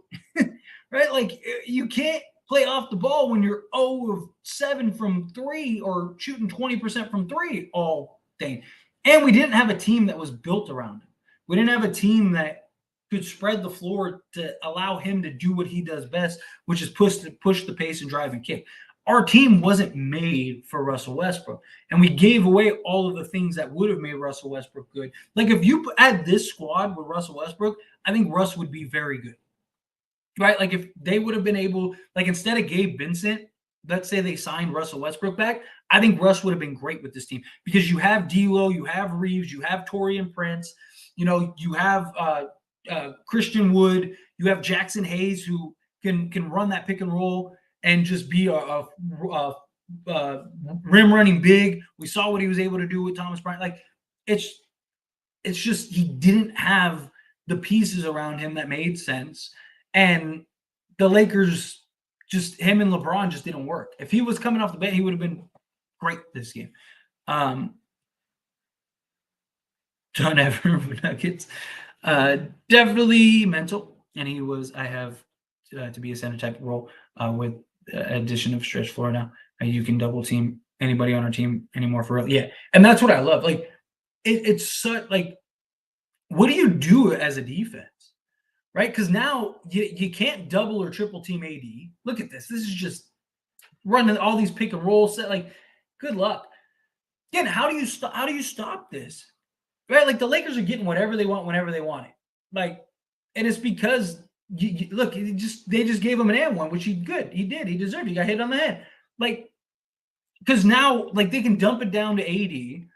right? Like you can't play off the ball when you're 0 of 7 from 3 or shooting 20% from 3 all day. And we didn't have a team that was built around him. We didn't have a team that could spread the floor to allow him to do what he does best, which is push the pace and drive and kick. Our team wasn't made for Russell Westbrook, and we gave away all of the things that would have made Russell Westbrook good. Like if you add this squad with Russell Westbrook, I think Russ would be very good, right? Like if they would have been able, like instead of Gabe Vincent, let's say they signed Russell Westbrook back, I think Russ would have been great with this team because you have D'Lo, you have Reeves, you have Taurean Prince, you have Christian Wood, you have Jackson Hayes who can run that pick and roll and just be a rim running big. We saw what he was able to do with Thomas Bryant. Like it's just he didn't have the pieces around him that made sense, and the Lakers just him and LeBron just didn't work. If he was coming off the bench, he would have been great this game. John Ever Nuggets. Definitely mental, and he was. I have to be a center type role with addition of stretch floor now. You can double team anybody on our team anymore for real. Yeah, and that's what I love. Like it's such like, what do you do as a defense, right? Because now you can't double or triple team AD. Look at this. This is just running all these pick and roll set. Like, good luck. Again, how do you stop this? Right, like the Lakers are getting whatever they want whenever they want it. Like, and it's because look, they just gave him an and one, which he did. He deserved. He got hit on the head. Like, because now, like they can dump it down to AD.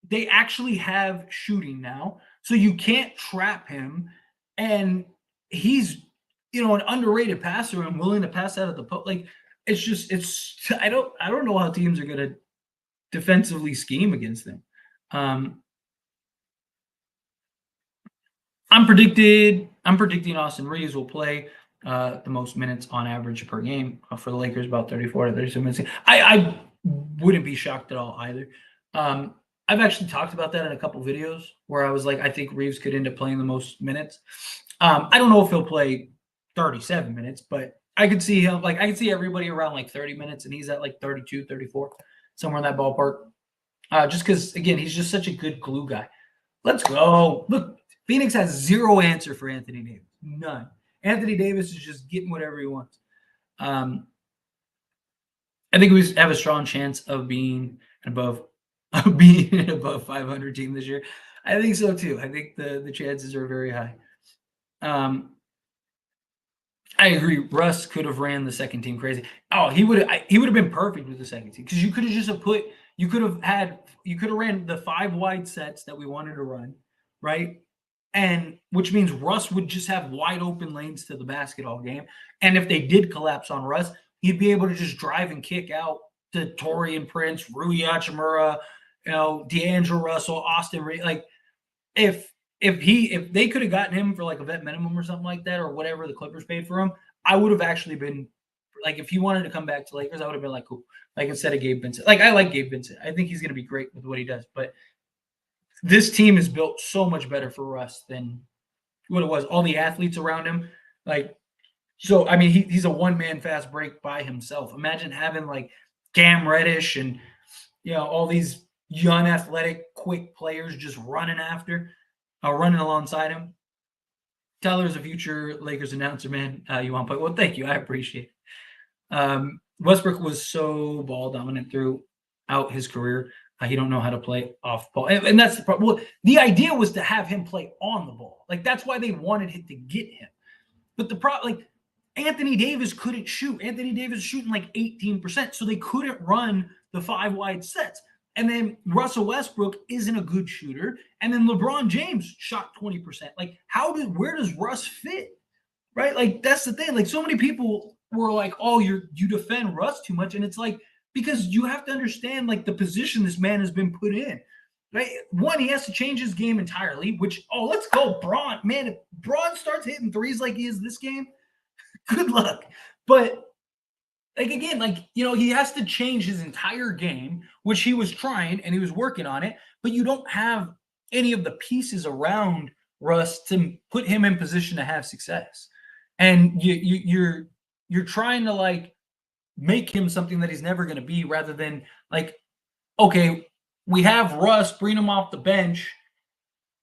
They actually have shooting now, so you can't trap him, and he's an underrated passer and willing to pass out of the post. Like, it's I don't know how teams are gonna defensively scheme against them. I'm predicting Austin Reeves will play the most minutes on average per game for the Lakers, about 34 to 37 minutes. I wouldn't be shocked at all either. I've actually talked about that in a couple videos where I was like, I think Reeves could end up playing the most minutes. I don't know if he'll play 37 minutes, but I could see him, like I could see everybody around like 30 minutes, and he's at like 32, 34, somewhere in that ballpark. Just because, again, he's just such a good glue guy. Let's go. Look, Phoenix has zero answer for Anthony Davis. None. Anthony Davis is just getting whatever he wants. I think we have a strong chance of being above 500 team this year. I think so too. I think the chances are very high. I agree. Russ could have ran the second team crazy. Oh, he would have been perfect with the second team because you could have ran the 5 wide sets that we wanted to run, right? And which means Russ would just have wide open lanes to the basket all game. And if they did collapse on Russ, he'd be able to just drive and kick out to Taurean Prince, Rui Hachimura, D'Angelo Russell, Austin Reeves. Like if they could have gotten him for like a vet minimum or something like that, or whatever the Clippers paid for him, I would have actually been like, if he wanted to come back to Lakers, I would have been like, cool. Like instead of Gabe Vincent. Like I like Gabe Vincent. I think he's going to be great with what he does, but this team is built so much better for Russ than what it was. All the athletes around him, like, so I mean, he's a one-man fast break by himself. Imagine having like Cam Reddish and all these young, athletic, quick players just running alongside him. Tyler's a future Lakers announcer, man. You want to play? Well, thank you. I appreciate it. Westbrook was so ball dominant throughout his career. He don't know how to play off ball. And that's the problem. Well, the idea was to have him play on the ball. Like, that's why they wanted him to get him. But the problem, like, Anthony Davis couldn't shoot. Anthony Davis is shooting like 18%, so they couldn't run the 5 wide sets. And then Russell Westbrook isn't a good shooter. And then LeBron James shot 20%. Like, where does Russ fit? Right? Like, that's the thing. Like, so many people were like, oh, you defend Russ too much. And it's like, because you have to understand like the position this man has been put in. Right? One, he has to change his game entirely, which, oh, let's go, Braun. Man, if Braun starts hitting threes like he is this game, good luck. But like, again, like, he has to change his entire game, which he was trying and he was working on it, but you don't have any of the pieces around Russ to put him in position to have success. And you're trying to like make him something that he's never going to be, rather than like, okay, we have Russ, bring him off the bench,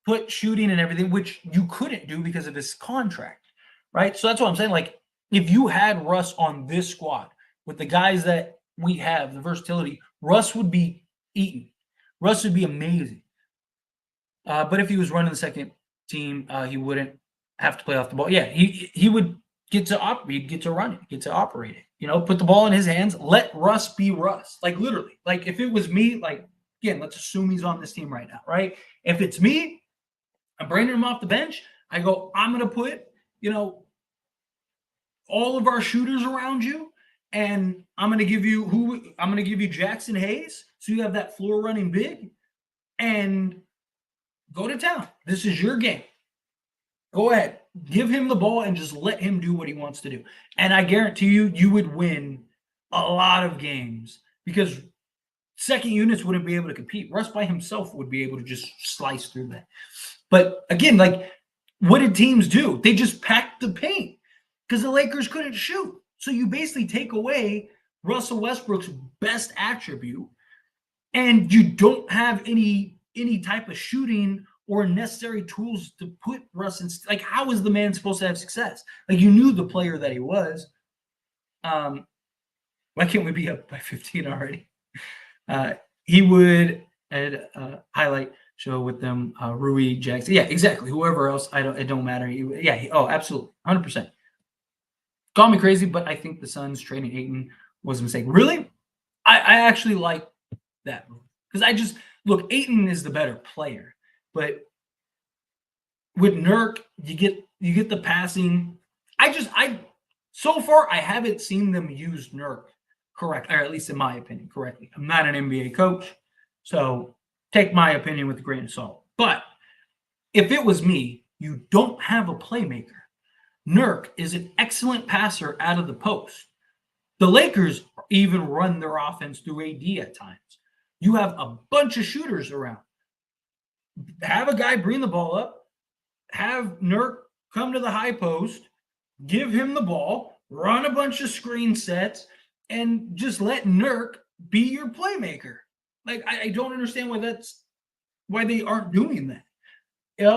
put shooting and everything, which you couldn't do because of his contract, right? So that's what I'm saying. Like, if you had Russ on this squad with the guys that we have, the versatility, Russ would be eaten. Russ would be amazing. But if he was running the second team, he wouldn't have to play off the ball. Yeah, he would get to operate, get to run it, get to operate it. Put the ball in his hands. Let Russ be Russ. Like, literally. Like, if it was me, like, again, let's assume he's on this team right now, right? If it's me, I'm bringing him off the bench. I go, I'm going to put, all of our shooters around you, and I'm going to give you Jackson Hayes, so you have that floor running big, and go to town. This is your game. Go ahead. Give him the ball and just let him do what he wants to do. And I guarantee you would win a lot of games, because second units wouldn't be able to compete. Russ by himself would be able to just slice through that. But again, like, what did teams do? They just packed the paint because the Lakers couldn't shoot. So you basically take away Russell Westbrook's best attribute, and you don't have any type of shooting or necessary tools to put Russ in. Like, how is the man supposed to have success? Like, you knew the player that he was. Why can't we be up by 15 already? He would highlight show with them, Rui, Jackson. Yeah, exactly. Whoever else, it don't matter. Absolutely. 100%. Call me crazy, but I think the Suns trading Ayton was a mistake. Really? I actually like that move, because look, Ayton is the better player, but with Nurk, you get the passing. So far I haven't seen them use Nurk correct, or at least in my opinion, correctly. I'm not an NBA coach, so take my opinion with a grain of salt. But if it was me, you don't have a playmaker. Nurk is an excellent passer out of the post. The Lakers even run their offense through AD at times. You have a bunch of shooters around. Have a guy bring the ball up, have Nurk come to the high post, give him the ball, run a bunch of screen sets, and just let Nurk be your playmaker. Like, I don't understand why they aren't doing that.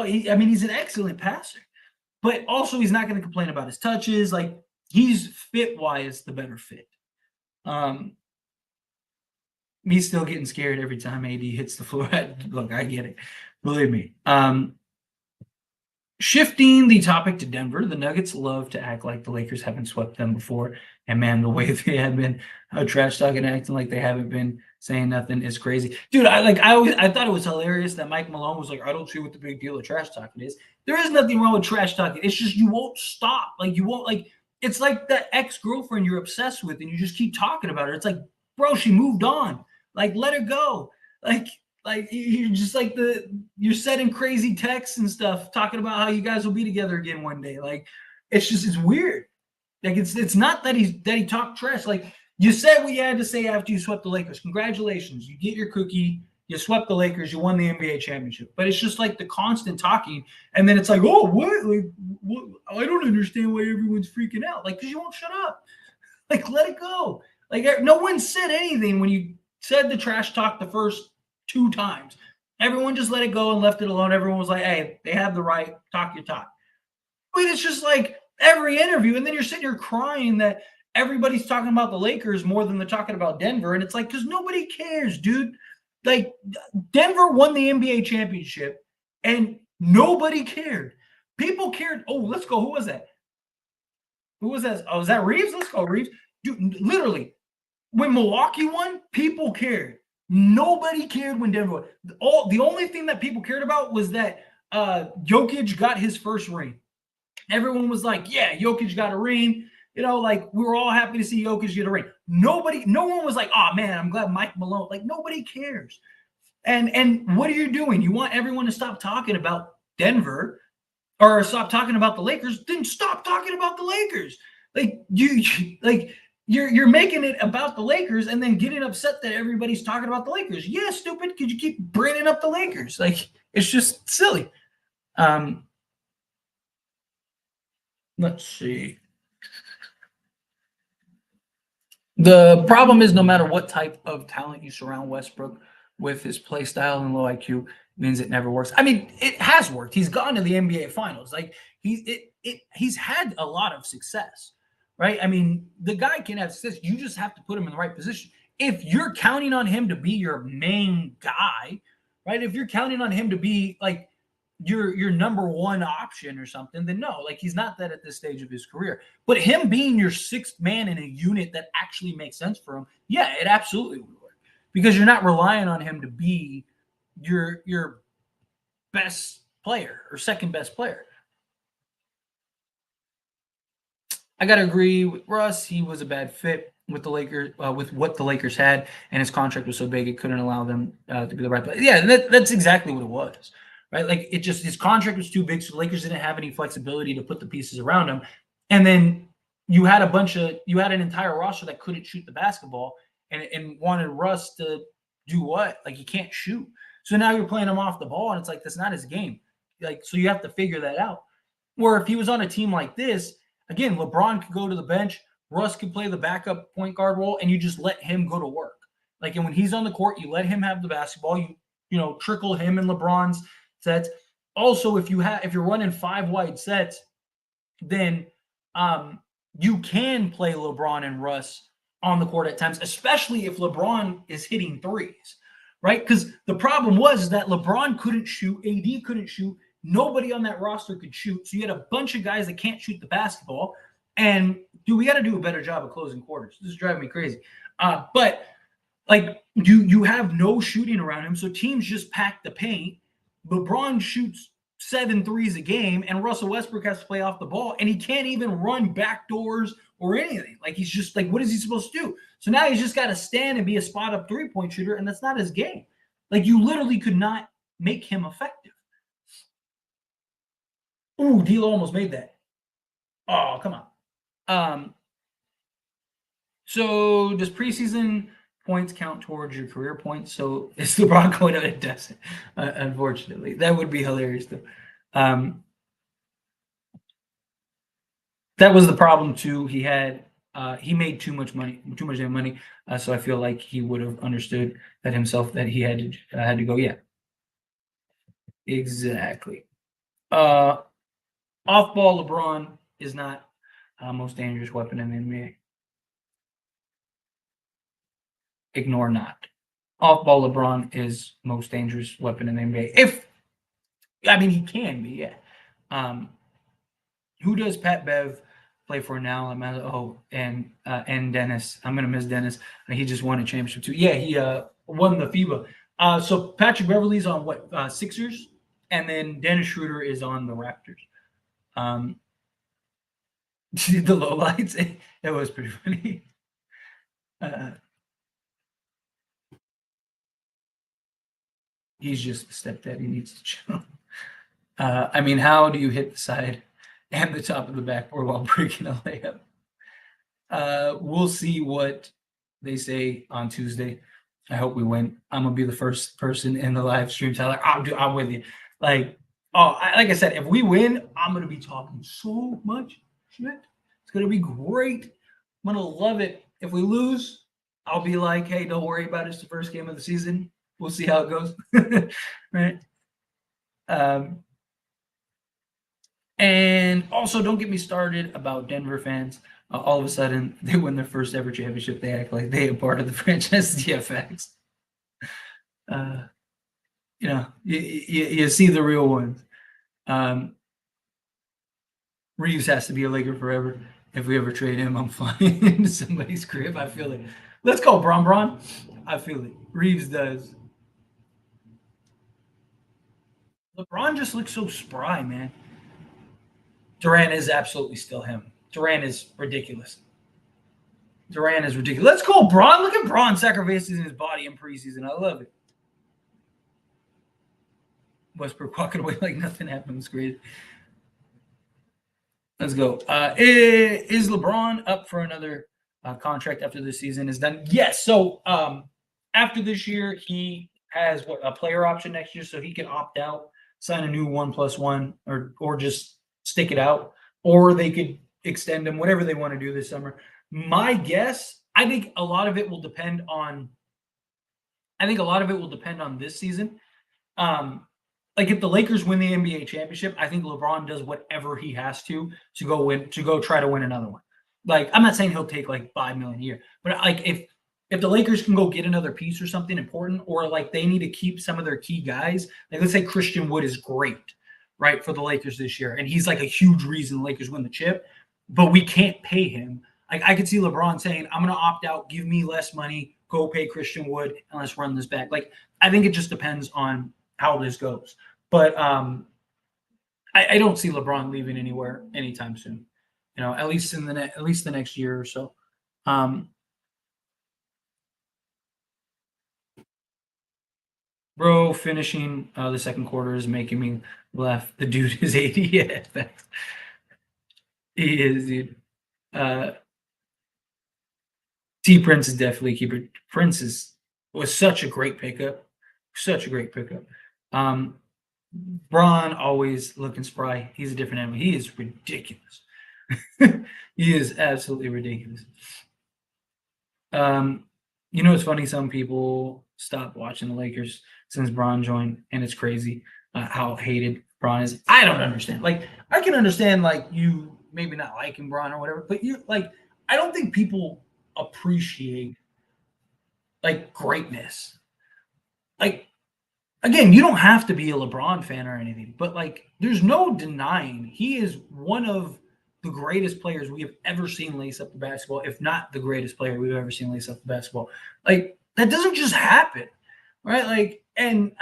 He's an excellent passer, but also he's not going to complain about his touches. Like, he's fit-wise the better fit. He's still getting scared every time AD hits the floor. Look, I get it. Believe me. Shifting the topic to Denver, the Nuggets love to act like the Lakers haven't swept them before. And man, the way they have been trash talking, acting like they haven't been saying nothing is crazy. Dude, I thought it was hilarious that Mike Malone was like, I don't see what the big deal of trash talking is. There is nothing wrong with trash talking. It's just you won't stop. Like, you won't, like, it's like that ex-girlfriend you're obsessed with and you just keep talking about her. It's like, bro, she moved on. Like, let her go. Like you're just like you're sending crazy texts and stuff talking about how you guys will be together again one day. Like, it's weird. Like, it's not that he talked trash. Like, you said what you had to say after you swept the Lakers. Congratulations. You get your cookie. You swept the Lakers. You won the NBA championship. But it's just like the constant talking. And then it's like, oh, what? Like, what? I don't understand why everyone's freaking out. Like, because you won't shut up. Like, let it go. Like, no one said anything when you said the trash talk the first 2 times. Everyone just let it go and left it alone. Everyone was like, hey, they have the right. Talk your talk. But it's just like every interview. And then you're sitting here crying that everybody's talking about the Lakers more than they're talking about Denver. And it's like, because nobody cares, dude. Like, Denver won the NBA championship and nobody cared. People cared. Oh, let's go. Who was that? Who was that? Oh, was that Reeves? Let's go, Reeves. Dude, literally, when Milwaukee won, people cared. Nobody cared when Denver. The only thing that people cared about was that Jokic got his first ring. Everyone was like, yeah, Jokic got a ring. Like we were all happy to see Jokic get a ring. No one was like, oh man, I'm glad Mike Malone. Like nobody cares. And what are you doing? You want everyone to stop talking about Denver or stop talking about the Lakers? Then stop talking about the Lakers. Like you're making it about the Lakers and then getting upset that everybody's talking about the Lakers. Yeah, stupid. Could you keep bringing up the Lakers? Like it's just silly. Let's see. The problem is no matter what type of talent you surround Westbrook with, his play style and low IQ means it never works. I mean, it has worked. He's gone to the NBA Finals. Like he's had a lot of success, right? I mean, the guy can have success. You just have to put him in the right position. If you're counting on him to be your main guy, right? If you're counting on him to be like your number one option or something, then no, like he's not that at this stage of his career. But him being your sixth man in a unit that actually makes sense for him, yeah, it absolutely would work because you're not relying on him to be your best player or second best player. I gotta agree with Russ. He was a bad fit with the Lakers, with what the Lakers had, and his contract was so big it couldn't allow them to be the right player. Yeah, that's exactly what it was. Right? Like it just his contract was too big, so the Lakers didn't have any flexibility to put the pieces around him. And then you had an entire roster that couldn't shoot the basketball and wanted Russ to do what? Like he can't shoot. So now you're playing him off the ball, and it's like that's not his game. Like so you have to figure that out. Where if he was on a team like this, again, LeBron could go to the bench, Russ could play the backup point guard role, and you just let him go to work. Like and when he's on the court, you let him have the basketball. You trickle him and LeBron's sets. Also, if you're running 5 wide sets, then you can play LeBron and Russ on the court at times, especially if LeBron is hitting threes, right? Because the problem was that LeBron couldn't shoot, AD couldn't shoot, nobody on that roster could shoot. So you had a bunch of guys that can't shoot the basketball. And we got to do a better job of closing quarters. This is driving me crazy. But like you have no shooting around him, so teams just pack the paint. LeBron shoots 7 threes a game, and Russell Westbrook has to play off the ball, and he can't even run back doors or anything. Like he's just like, what is he supposed to do? So now he's just got to stand and be a spot up 3-point shooter, and that's not his game. Like you literally could not make him effective. Ooh, D'Lo almost made that. Oh, come on. So does preseason points count towards your career points? So is LeBron going out? It doesn't, unfortunately. That would be hilarious, though. That was the problem too. He made too much money, so I feel like he would have understood that himself that he had to go. Yeah, exactly. Off ball, LeBron is not most dangerous weapon in the NBA. Ignore not. Off ball, LeBron is most dangerous weapon in the NBA. He can be, yeah. Who does Pat Bev play for now? And Dennis. I'm gonna miss Dennis. He just won a championship too. Yeah, he won the FIBA. So Patrick Beverley's on what Sixers, and then Dennis Schroeder is on the Raptors. The lowlights. It was pretty funny. He's just a stepdad. He needs to chill. How do you hit the side and the top of the backboard while breaking a layup? We'll see what they say on Tuesday. I hope we win. I'm gonna be the first person in the live stream. Tyler, I'm with you. Like I said, if we win, I'm gonna be talking so much shit. It's gonna be great. I'm gonna love it. If we lose, I'll be like, hey, don't worry about it. It's the first game of the season. We'll see how it goes. Right. And also, don't get me started about Denver fans. All of a sudden, they win their first ever championship. They act like they are part of the franchise DFX. You see the real ones. Reeves has to be a Laker forever. If we ever trade him, I'm flying into somebody's crib. I feel it. Let's go, Bron. I feel it. Reeves does. LeBron just looks so spry, man. Durant is absolutely still him. Durant is ridiculous. Durant is ridiculous. Let's go, Braun. Look at Braun sacrificing his body in preseason. I love it. Westbrook walking away like nothing happened. It's great. Let's go. Is LeBron up for another contract after this season is done? Yes. So after this year, he has a player option next year, so he can opt out, sign a new 1+1, or just stick it out, or they could extend him, whatever they want to do this summer. My guess, I think a lot of it will depend on. I think a lot of it will depend on this season. Like if the Lakers win the NBA championship, I think LeBron does whatever he has to go try to win another one. Like I'm not saying he'll take like 5 million a year, but like if the Lakers can go get another piece or something important, or like they need to keep some of their key guys, like let's say Christian Wood is great, right, for the Lakers this year, and he's like a huge reason the Lakers win the chip, but we can't pay him. Like I could see LeBron saying, "I'm going to opt out, give me less money, go pay Christian Wood, and let's run this back." Like I think it just depends on how this goes. But I don't see LeBron leaving anywhere anytime soon. You know, at least at least the next year or so. Bro, finishing the second quarter is making me laugh. The dude is 80. Yeah, he is, dude. T Prince is definitely a keeper. Was such a great pickup. Such a great pickup. Braun always looking spry. He's a different animal. He is ridiculous. He is absolutely ridiculous. You know, it's funny. Some people stopped watching the Lakers since Braun joined, and it's crazy how hated Braun is. I don't understand. Like, I can understand like you maybe not liking Braun or whatever, but you like. I don't think people appreciate like greatness. Like again, you don't have to be a LeBron fan or anything, but like there's no denying he is one of the greatest players we have ever seen lace up the basketball, if not the greatest player we've ever seen lace up the basketball. Like that doesn't just happen, right? Like, and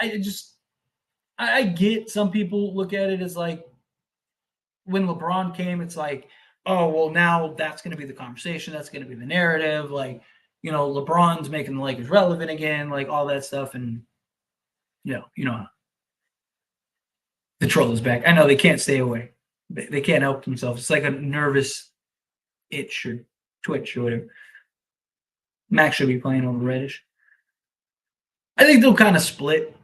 I get some people look at it as like when LeBron came, it's like, oh well, now that's going to be the conversation, that's going to be the narrative, like you know, LeBron's making the Lakers relevant again, like all that stuff, and you know, the troll is back. I know they can't stay away. They can't help themselves. It's like a nervous itch or twitch or whatever. Max should be playing over Reddish. I think they'll kind of split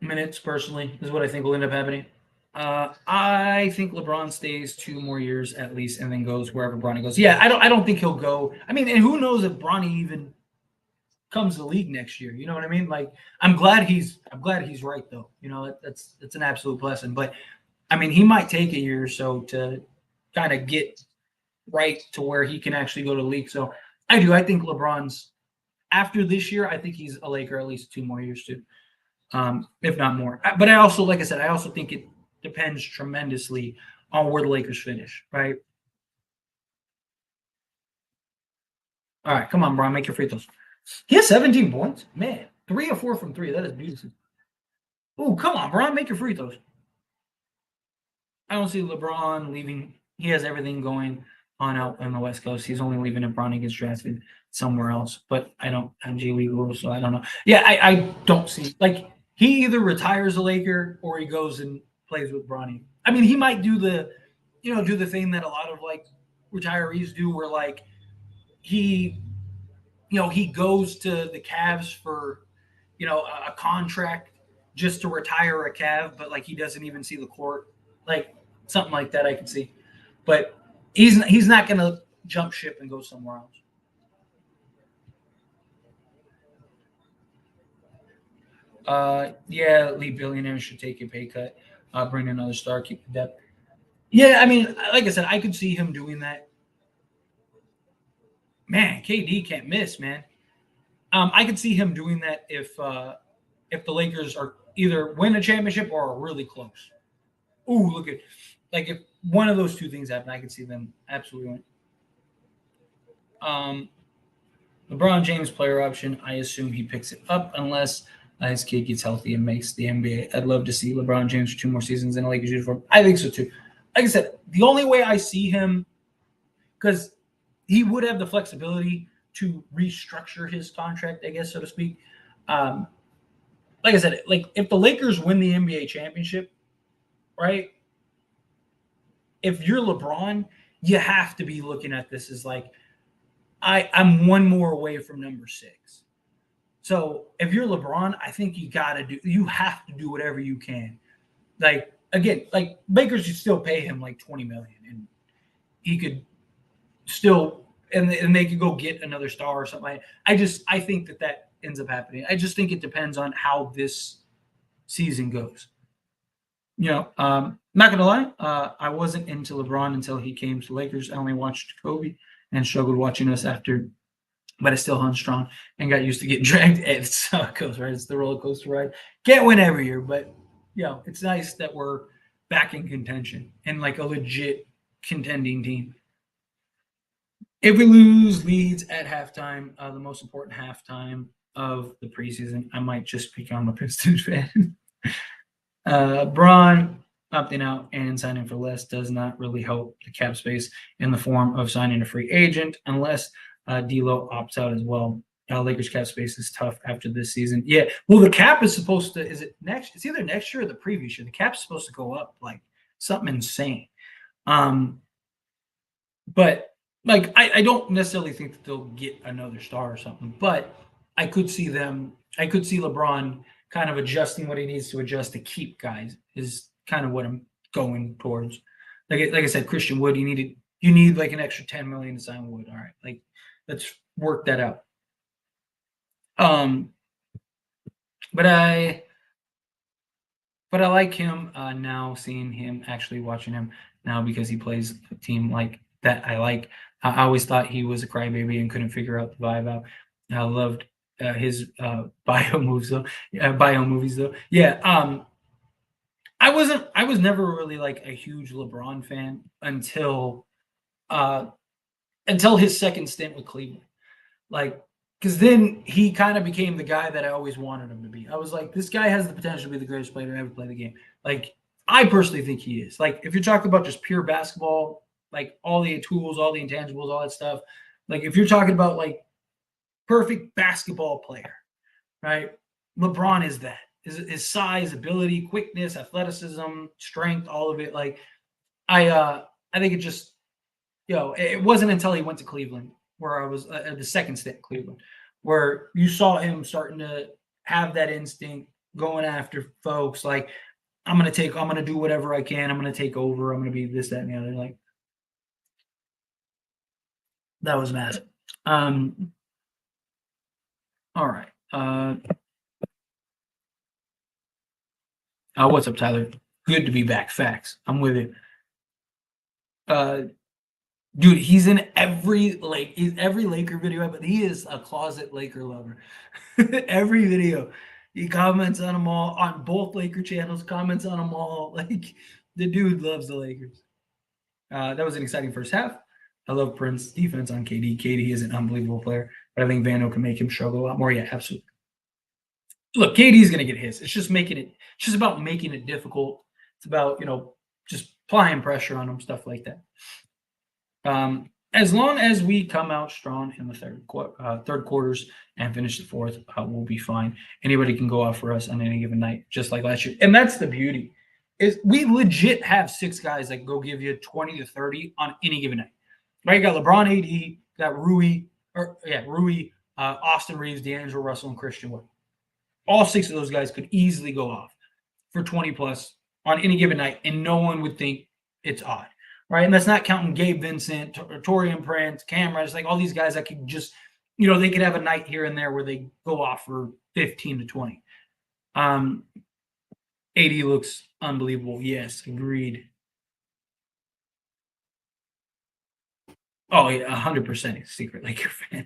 minutes. Personally, is what I think will end up happening. I think LeBron stays 2 more years at least, and then goes wherever Bronny goes. Yeah, I don't think he'll go. I mean, and who knows if Bronny even comes to the league next year? You know what I mean? Like, I'm glad he's right though. You know, it's an absolute blessing. But I mean, he might take a year or so to kind of get right to where he can actually go to the league. So I do. I think LeBron's after this year. I think he's a Laker at least 2 more years too, if not more. But I also, like I said, I also think it depends tremendously on where the Lakers finish. Right. All right, come on, Bron, make your free throws. He has 17 points, man. 3 or 4 from three. That is beautiful. Oh, come on, Bron, make your free throws. I don't see LeBron leaving. He has everything going on out on the West Coast. He's only leaving if Bronny gets drafted somewhere else. But I don't have G League rules, so I don't know. Yeah, I don't see like he either retires a Laker or he goes and plays with Bronny. I mean, he might do the thing that a lot of like retirees do, where like he he goes to the Cavs for a contract just to retire a Cav, but like he doesn't even see the court, like something like that. I can see, but he's not going to jump ship and go somewhere else. Yeah, lead billionaires should take a pay cut, bring another star, keep the depth. Yeah, I mean, like I said, I could see him doing that. Man, KD can't miss, man. I could see him doing that if the Lakers are either win a championship or are really close. Ooh, look at like if one of those two things happen, I could see them absolutely win. LeBron James player option. I assume he picks it up unless his kid gets healthy and makes the NBA. I'd love to see LeBron James for 2 more seasons in a Lakers uniform. I think so too. Like I said, the only way I see him, because he would have the flexibility to restructure his contract, I guess, so to speak. Um, like I said, like if the Lakers win the NBA championship, right? If you're LeBron, you have to be looking at this as like, I'm one more away from number 6. So if you're LeBron, I think you have to do whatever you can. Like again, like Lakers should still pay him like 20 million, and he could still, and they could go get another star or something. I think that ends up happening. I just think it depends on how this season goes. Not gonna lie, I wasn't into LeBron until he came to Lakers. I only watched Kobe and struggled watching us after, but I still hung strong and got used to getting dragged. It's how it goes, right? It's the roller coaster ride. Can't win every year, but it's nice that we're back in contention and like a legit contending team. If we lose leads at halftime, the most important halftime of the preseason, I might just become a Pistons fan. Braun opting out and signing for less does not really help the cap space in the form of signing a free agent unless D'Lo opts out as well. Lakers cap space is tough after this season. Yeah, well, the cap is supposed to. Is it next? It's either next year or the previous year. The cap's supposed to go up like something insane. But like I don't necessarily think that they'll get another star or something. But I could see LeBron kind of adjusting what he needs to adjust to keep guys is kind of what I'm going towards. Like I said, Christian Wood, you need like an extra 10 million to sign Wood. All right, like let's work that out. But I like him now, seeing him, actually watching him now because he plays a team like that I like. I always thought he was a crybaby and couldn't figure out the vibe out. I loved his bio moves though. Bio movies though. Yeah. I was never really like a huge LeBron fan until his second stint with Cleveland. Like, because then he kind of became the guy that I always wanted him to be. I was like, this guy has the potential to be the greatest player to ever play the game. Like, I personally think he is. Like, if you're talking about just pure basketball, like all the tools, all the intangibles, all that stuff, like if you're talking about like perfect basketball player, right? LeBron is that. His size, ability, quickness, athleticism, strength, all of it. Like, I think it just, it wasn't until he went to Cleveland where I was the second stint in Cleveland, where you saw him starting to have that instinct, going after folks. Like, I'm going to do whatever I can. I'm going to take over. I'm going to be this, that, and the other. Like, that was massive. All right. What's up, Tyler? Good to be back. Facts. I'm with you. Dude, he's in every Laker video, but he is a closet Laker lover. Every video, he comments on them all on both Laker channels. Comments on them all. Like, the dude loves the Lakers. That was an exciting first half. I love Prince's defense on KD. KD is an unbelievable player, but I think Vando can make him struggle a lot more. Yeah, absolutely. Look, KD's going to get his. It's just about making it difficult. It's about, just applying pressure on him, stuff like that. As long as we come out strong in the third quarters and finish the fourth, we'll be fine. Anybody can go off for us on any given night, just like last year. And that's the beauty, is we legit have 6 guys that go give you 20 to 30 on any given night. Right? You got LeBron, AD, got Rui, Austin Reeves, D'Angelo Russell, and Christian Wood. All 6 of those guys could easily go off for 20 plus on any given night, and no one would think it's odd. Right. And that's not counting Gabe Vincent, Torian Prince, Cameron. It's like all these guys that could just, they could have a night here and there where they go off for 15 to 20. AD looks unbelievable. Yes, agreed. Oh, yeah, 100% he's a secret Laker fan.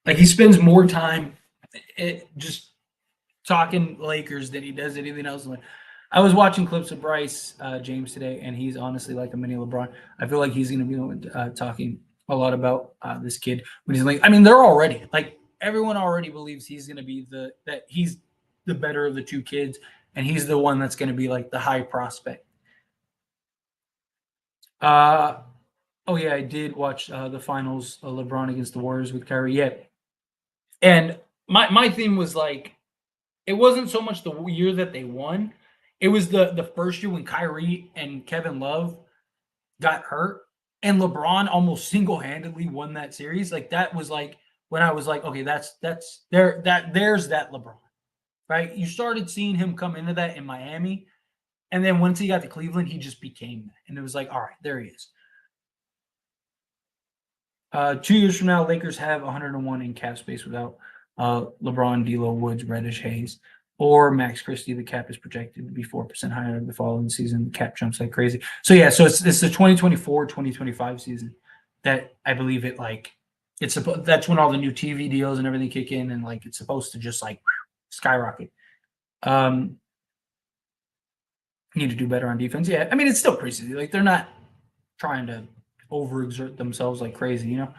Like, he spends more time just talking Lakers than he does anything else. I was watching clips of Bryce James today, and he's honestly like a mini LeBron. I feel like he's going to be talking a lot about this kid when he's like. I mean, they're already like everyone already believes he's going to be that he's the better of the two kids, and he's the one that's going to be like the high prospect. Oh yeah, I did watch the finals, LeBron against the Warriors with Kyrie. Yeah, and my theme was like it wasn't so much the year that they won, it was the first year when Kyrie and Kevin Love got hurt, and LeBron almost single handedly won that series. Like that was like when I was like, okay, there's that LeBron, right? You started seeing him come into that in Miami, and then once he got to Cleveland, he just became that, and it was like, all right, there he is. 2 years from now, Lakers have 101 in cap space without LeBron, D'Lo, Woods, Reddish, Hayes, or Max Christie. The cap is projected to be 4% higher the following season. The cap jumps like crazy. So yeah, so it's the 2024-2025 season that I believe that's when all the new TV deals and everything kick in, and like it's supposed to just like skyrocket. Need to do better on defense. Yeah, I mean it's still preseason. Like they're not trying to overexert themselves like crazy, you know.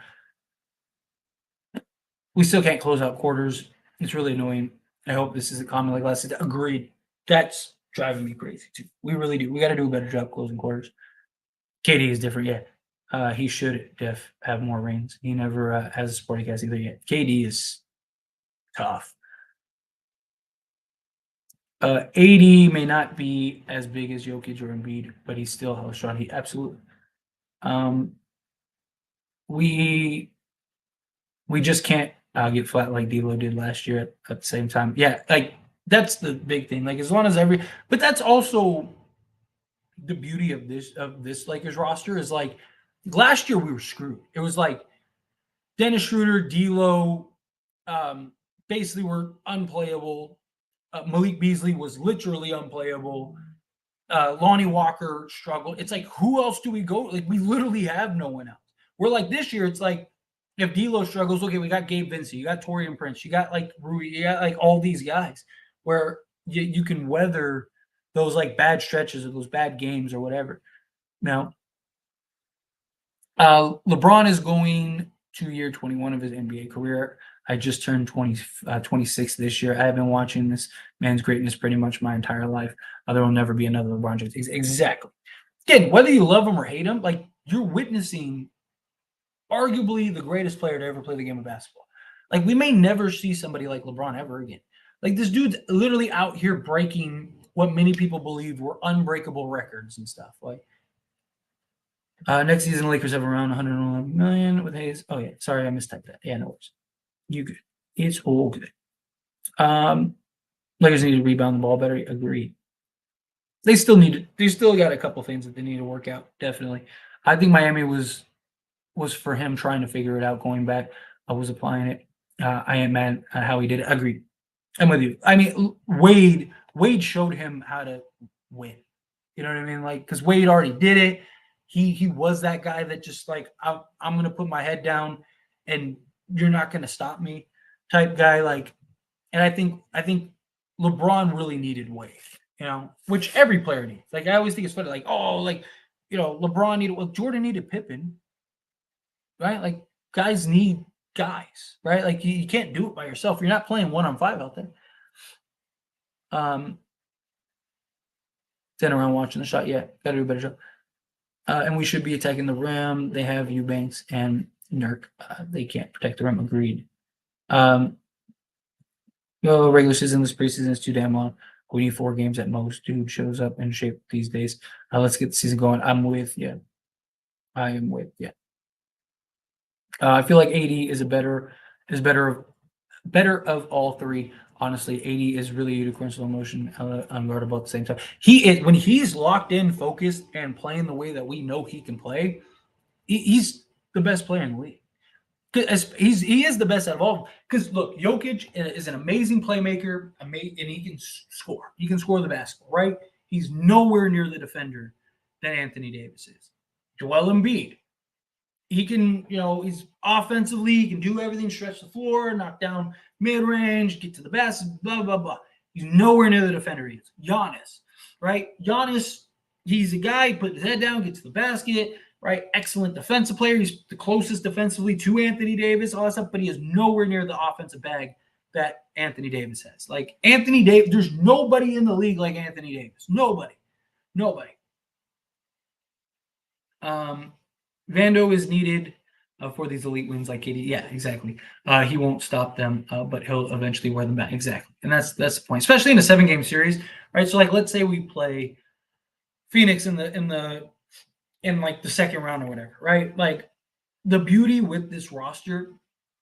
We still can't close out quarters. It's really annoying. I hope this isn't common like last. Agreed. That's driving me crazy too. We really do. We got to do a better job closing quarters. KD is different. Yeah, he should have more rings. He never has a sporting cast either yet. KD is tough. AD may not be as big as Jokic or Embiid, but he's still hella strong. He absolutely. We just can't get flat like D'Lo did last year at the same time. Yeah, like that's the big thing. Like as long as but that's also the beauty of this Lakers roster is like last year we were screwed. It was like Dennis Schroeder, D'Lo, basically were unplayable. Malik Beasley was literally unplayable. Lonnie Walker struggled. It's like who else do we go? Like we literally have no one else. We're like this year. It's like if D'Lo struggles, okay, we got Gabe Vincent, you got Torian Prince, you got like Rui, you got like all these guys where you can weather those like bad stretches or those bad games or whatever. Now, LeBron is going to year 21 of his NBA career. I just turned 26 this year. I have been watching this man's greatness pretty much my entire life. There will never be another LeBron James. Exactly. Again, whether you love him or hate him, like you're witnessing arguably the greatest player to ever play the game of basketball. Like we may never see somebody like LeBron ever again. Like this dude's literally out here breaking what many people believe were unbreakable records and stuff. Like next season, the Lakers have around 111 million with Hayes. Oh yeah, sorry, I mistyped that. Yeah, no worries. You good? It's all good. Lakers need to rebound the ball better. Agreed. They still got a couple things that they need to work out. Definitely. I think Miami was for him trying to figure it out going back. I was applying it. I ain't mad at how he did it. Agreed. I'm with you. I mean, Wade showed him how to win. You know what I mean? Like, because Wade already did it. He was that guy that just like I'm gonna put my head down and you're not gonna stop me type guy. Like, and I think LeBron really needed Wade. You know, which every player needs. Like, I always think it's funny. Like, oh, like LeBron needed. Well, Jordan needed Pippen. Right? Like guys need guys, right? Like you can't do it by yourself. You're not playing 1-on-5 out there. 10 around watching the shot. Yeah, gotta do a better job. And we should be attacking the rim. They have Eubanks and Nurk. They can't protect the rim. Agreed. Regular season, this preseason is too damn long. We need 4 games at most. Dude shows up in shape these days. Let's get the season going. I'm with you. I am with you. I feel like AD is better of all three. Honestly, AD is really unicorn slow motion, unguardable at the same time. He is when he's locked in, focused, and playing the way that we know he can play. He's the best player in the league. He is the best out of all. Because look, Jokic is an amazing playmaker, and he can score. He can score the basketball, right? He's nowhere near the defender that Anthony Davis is. Joel Embiid, he can, he's offensively, he can do everything, stretch the floor, knock down mid-range, get to the basket, blah, blah, blah. He's nowhere near the defender he is. Giannis, right? Giannis, he's a guy, put his head down, get to the basket, right? Excellent defensive player. He's the closest defensively to Anthony Davis, all that stuff, but he is nowhere near the offensive bag that Anthony Davis has. Like Anthony Davis, there's nobody in the league like Anthony Davis. Nobody. Vando is needed for these elite wins like KD. Yeah, exactly. He won't stop them, but he'll eventually wear them back. Exactly. And that's the point, especially in a 7-game series, right? So like, let's say we play Phoenix in like the second round or whatever, right? Like the beauty with this roster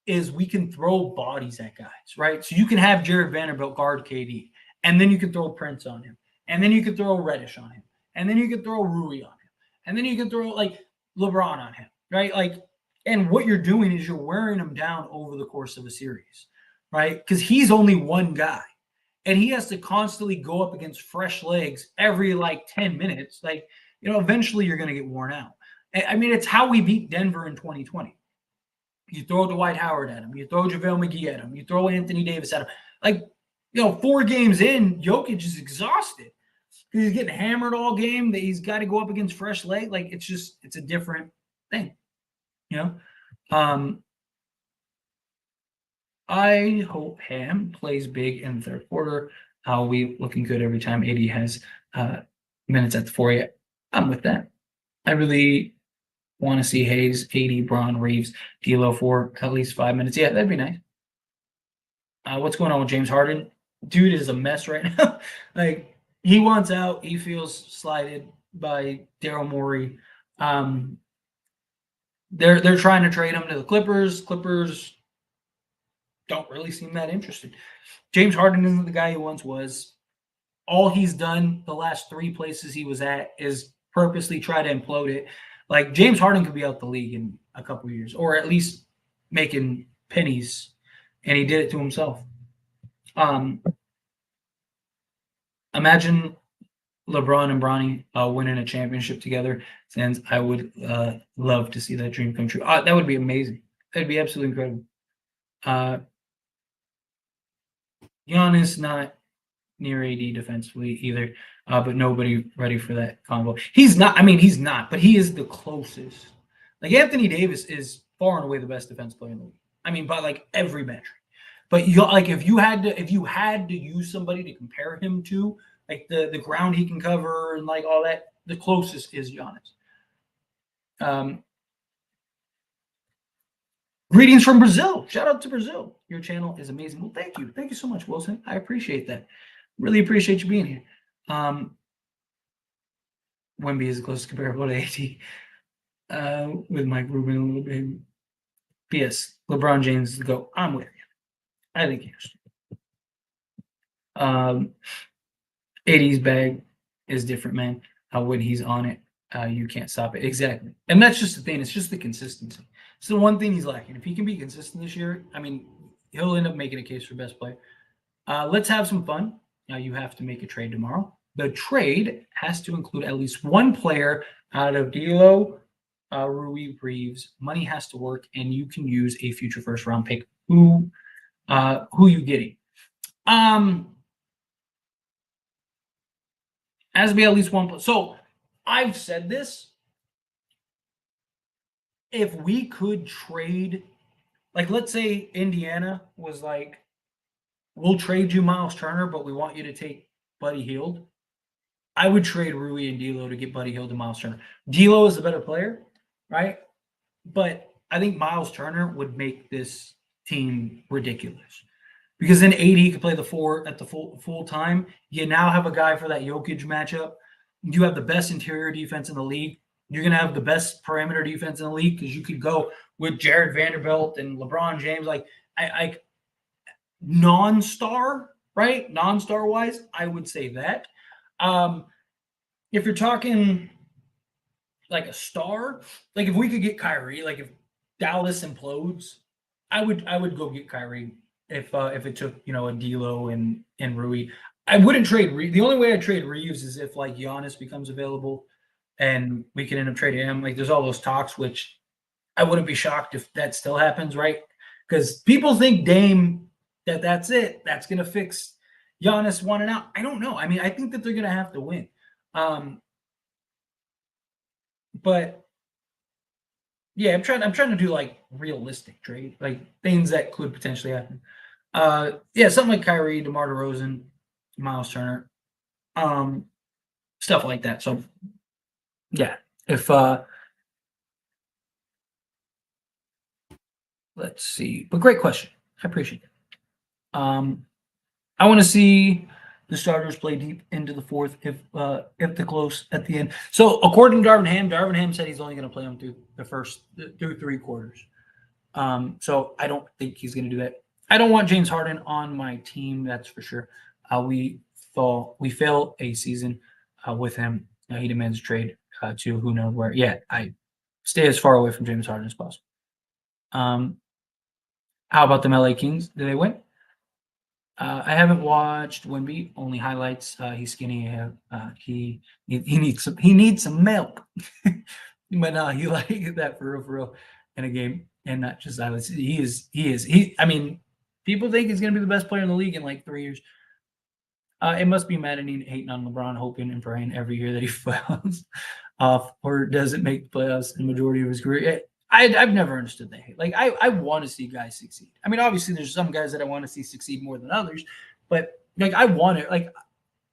is we can throw bodies at guys, right? So you can have Jared Vanderbilt guard KD, and then you can throw Prince on him, and then you can throw Reddish on him, and then you can throw Rui on him, and then you can throw like LeBron on him, right? Like, and what you're doing is you're wearing him down over the course of a series, right? Because he's only one guy, and he has to constantly go up against fresh legs every like 10 minutes. Like, eventually you're going to get worn out. I mean, it's how we beat Denver in 2020. You throw Dwight Howard at him. You throw JaVale McGee at him. You throw Anthony Davis at him. Like, 4 games in, Jokic is exhausted. He's getting hammered all game. That he's got to go up against fresh leg. Like, it's a different thing. I hope Ham plays big in the third quarter. We looking good every time AD has minutes at the 4. I'm with that. I really want to see Hayes, AD, Braun, Reeves, D'Lo for at least 5 minutes. Yeah, that'd be nice. What's going on with James Harden? Dude is a mess right now. Like, he wants out. He feels slighted by Daryl Morey. They're trying to trade him to the Clippers. Clippers don't really seem that interested. James Harden isn't the guy he once was. All he's done the last 3 places he was at is purposely try to implode it. Like, James Harden could be out the league in a couple of years, or at least making pennies, and he did it to himself. Imagine LeBron and Bronny winning a championship together, and I would love to see that dream come true. That would be amazing. That'd be absolutely incredible. Giannis not near AD defensively either, but nobody ready for that combo. He's not, but he is the closest. Like, Anthony Davis is far and away the best defense player in the league. I mean, by like every metric. But if you had to use somebody to compare him to, like the ground he can cover and like all that, the closest is Giannis. Greetings from Brazil. Shout out to Brazil. Your channel is amazing. Well, thank you. Thank you so much, Wilson. I appreciate that. Really appreciate you being here. Wemby is the closest comparable to AD with Mike Rubin a little bit. P.S. LeBron James is the GOAT. I'm with you. I think yes. AD's bag is different, man. When he's on it, you can't stop it. Exactly. And that's just the thing. It's just the consistency. It's the one thing he's lacking. If he can be consistent this year, I mean, he'll end up making a case for best player. Let's have some fun. Now, you have to make a trade tomorrow. The trade has to include at least one player out of D'Lo, Rui, Reeves. Money has to work, and you can use a future first-round pick. Who you getting? Has to be at least one. So I've said this. If we could trade, like, let's say Indiana was like, we'll trade you Miles Turner, but we want you to take Buddy Hield. I would trade Rui and D'Lo to get Buddy Hield and Miles Turner. D'Lo is a better player, right? But I think Miles Turner would make this team ridiculous. Because then AD could play the 4 at the full time. You now have a guy for that Jokic matchup. You have the best interior defense in the league. You're going to have the best perimeter defense in the league because you could go with Jared Vanderbilt and LeBron James. Like, I non-star, right? Non-star wise, I would say that. If you're talking like a star, like if we could get Kyrie, like if Dallas implodes, I would go get Kyrie if it took, a D'Lo and Rui. I wouldn't trade Reeves. The only way I'd trade Reeves is if like Giannis becomes available and we can end up trading him. Like, there's all those talks, which I wouldn't be shocked if that still happens, right? Because people think Dame, that's it. That's going to fix Giannis wanting out. I don't know. I mean, I think that they're going to have to win. But Yeah, I'm trying to do like realistic trade, like things that could potentially happen. Yeah, something like Kyrie, DeMar DeRozan, Miles Turner, um, stuff like that. So yeah, if let's see, but great question. I appreciate it. I want to see the starters play deep into the fourth if the close at the end. So according to Darvin Ham said he's only going to play them through the first through 3 quarters. So I don't think he's going to do that. I don't want James Harden on my team. That's for sure. We fail a season with him. He demands a trade to who knows where. Yeah, I stay as far away from James Harden as possible. How about the LA Kings? Did they win? I haven't watched Wemby, only highlights. He's skinny. He needs some milk. But he like that for real in a game, and not just I was. He. I mean, people think he's gonna be the best player in the league in like 3 years. It must be maddening hating on LeBron, hoping and praying every year that he fails off or doesn't make the playoffs in the majority of his career. I've never understood that hate. Like I want to see guys succeed. I mean, obviously there's some guys that I want to see succeed more than others, but like I want it. Like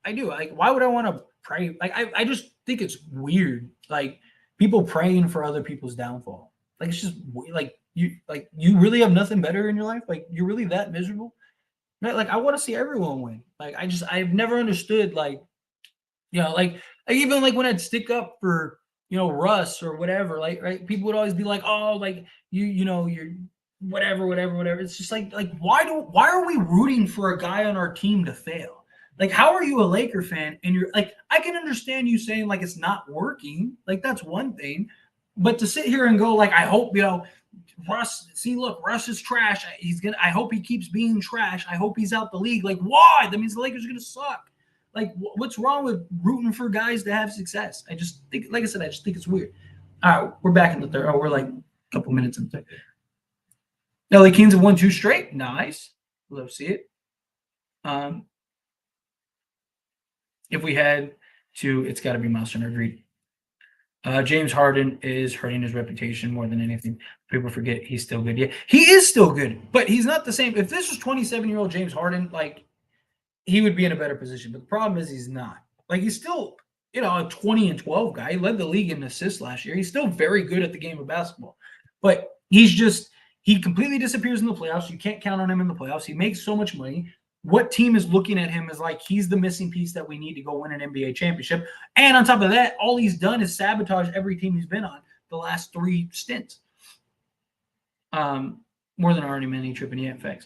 I do. Like why would I want to pray? Like I just think it's weird. Like people praying for other people's downfall. Like it's just like you really have nothing better in your life. Like you're really that miserable. Right? Like I want to see everyone win. Like I've never understood like even like when I'd stick up for Russ or whatever, like right, people would always be like, oh, like you're whatever. It's just like why are we rooting for a guy on our team to fail? Like, how are you a Laker fan and you're like, I can understand you saying like it's not working, like that's one thing, but to sit here and go like, I hope Russ, see, look, Russ is trash. I hope he keeps being trash. I hope he's out the league. Like, why? That means the Lakers are gonna suck. Like, what's wrong with rooting for guys to have success? I just think, like I said, I just think it's weird. All right, we're back in the third. Oh, we're like a couple minutes in the third. LA Kings have won 2 straight. Nice. Love to see it. If we had to, it's got to be Miles Turner. Agreed. James Harden is hurting his reputation more than anything. People forget he's still good. Yeah, he is still good, but he's not the same. If this was 27-year-old James Harden, like he would be in a better position. But the problem is he's not. Like he's still, a 20 and 12 guy. He led the league in assists last year. He's still very good at the game of basketball. But he completely disappears in the playoffs. You can't count on him in the playoffs. He makes so much money. What team is looking at him as like he's the missing piece that we need to go win an NBA championship? And on top of that, all he's done is sabotage every team he's been on the last 3 stints. More than already many tripping yet facts.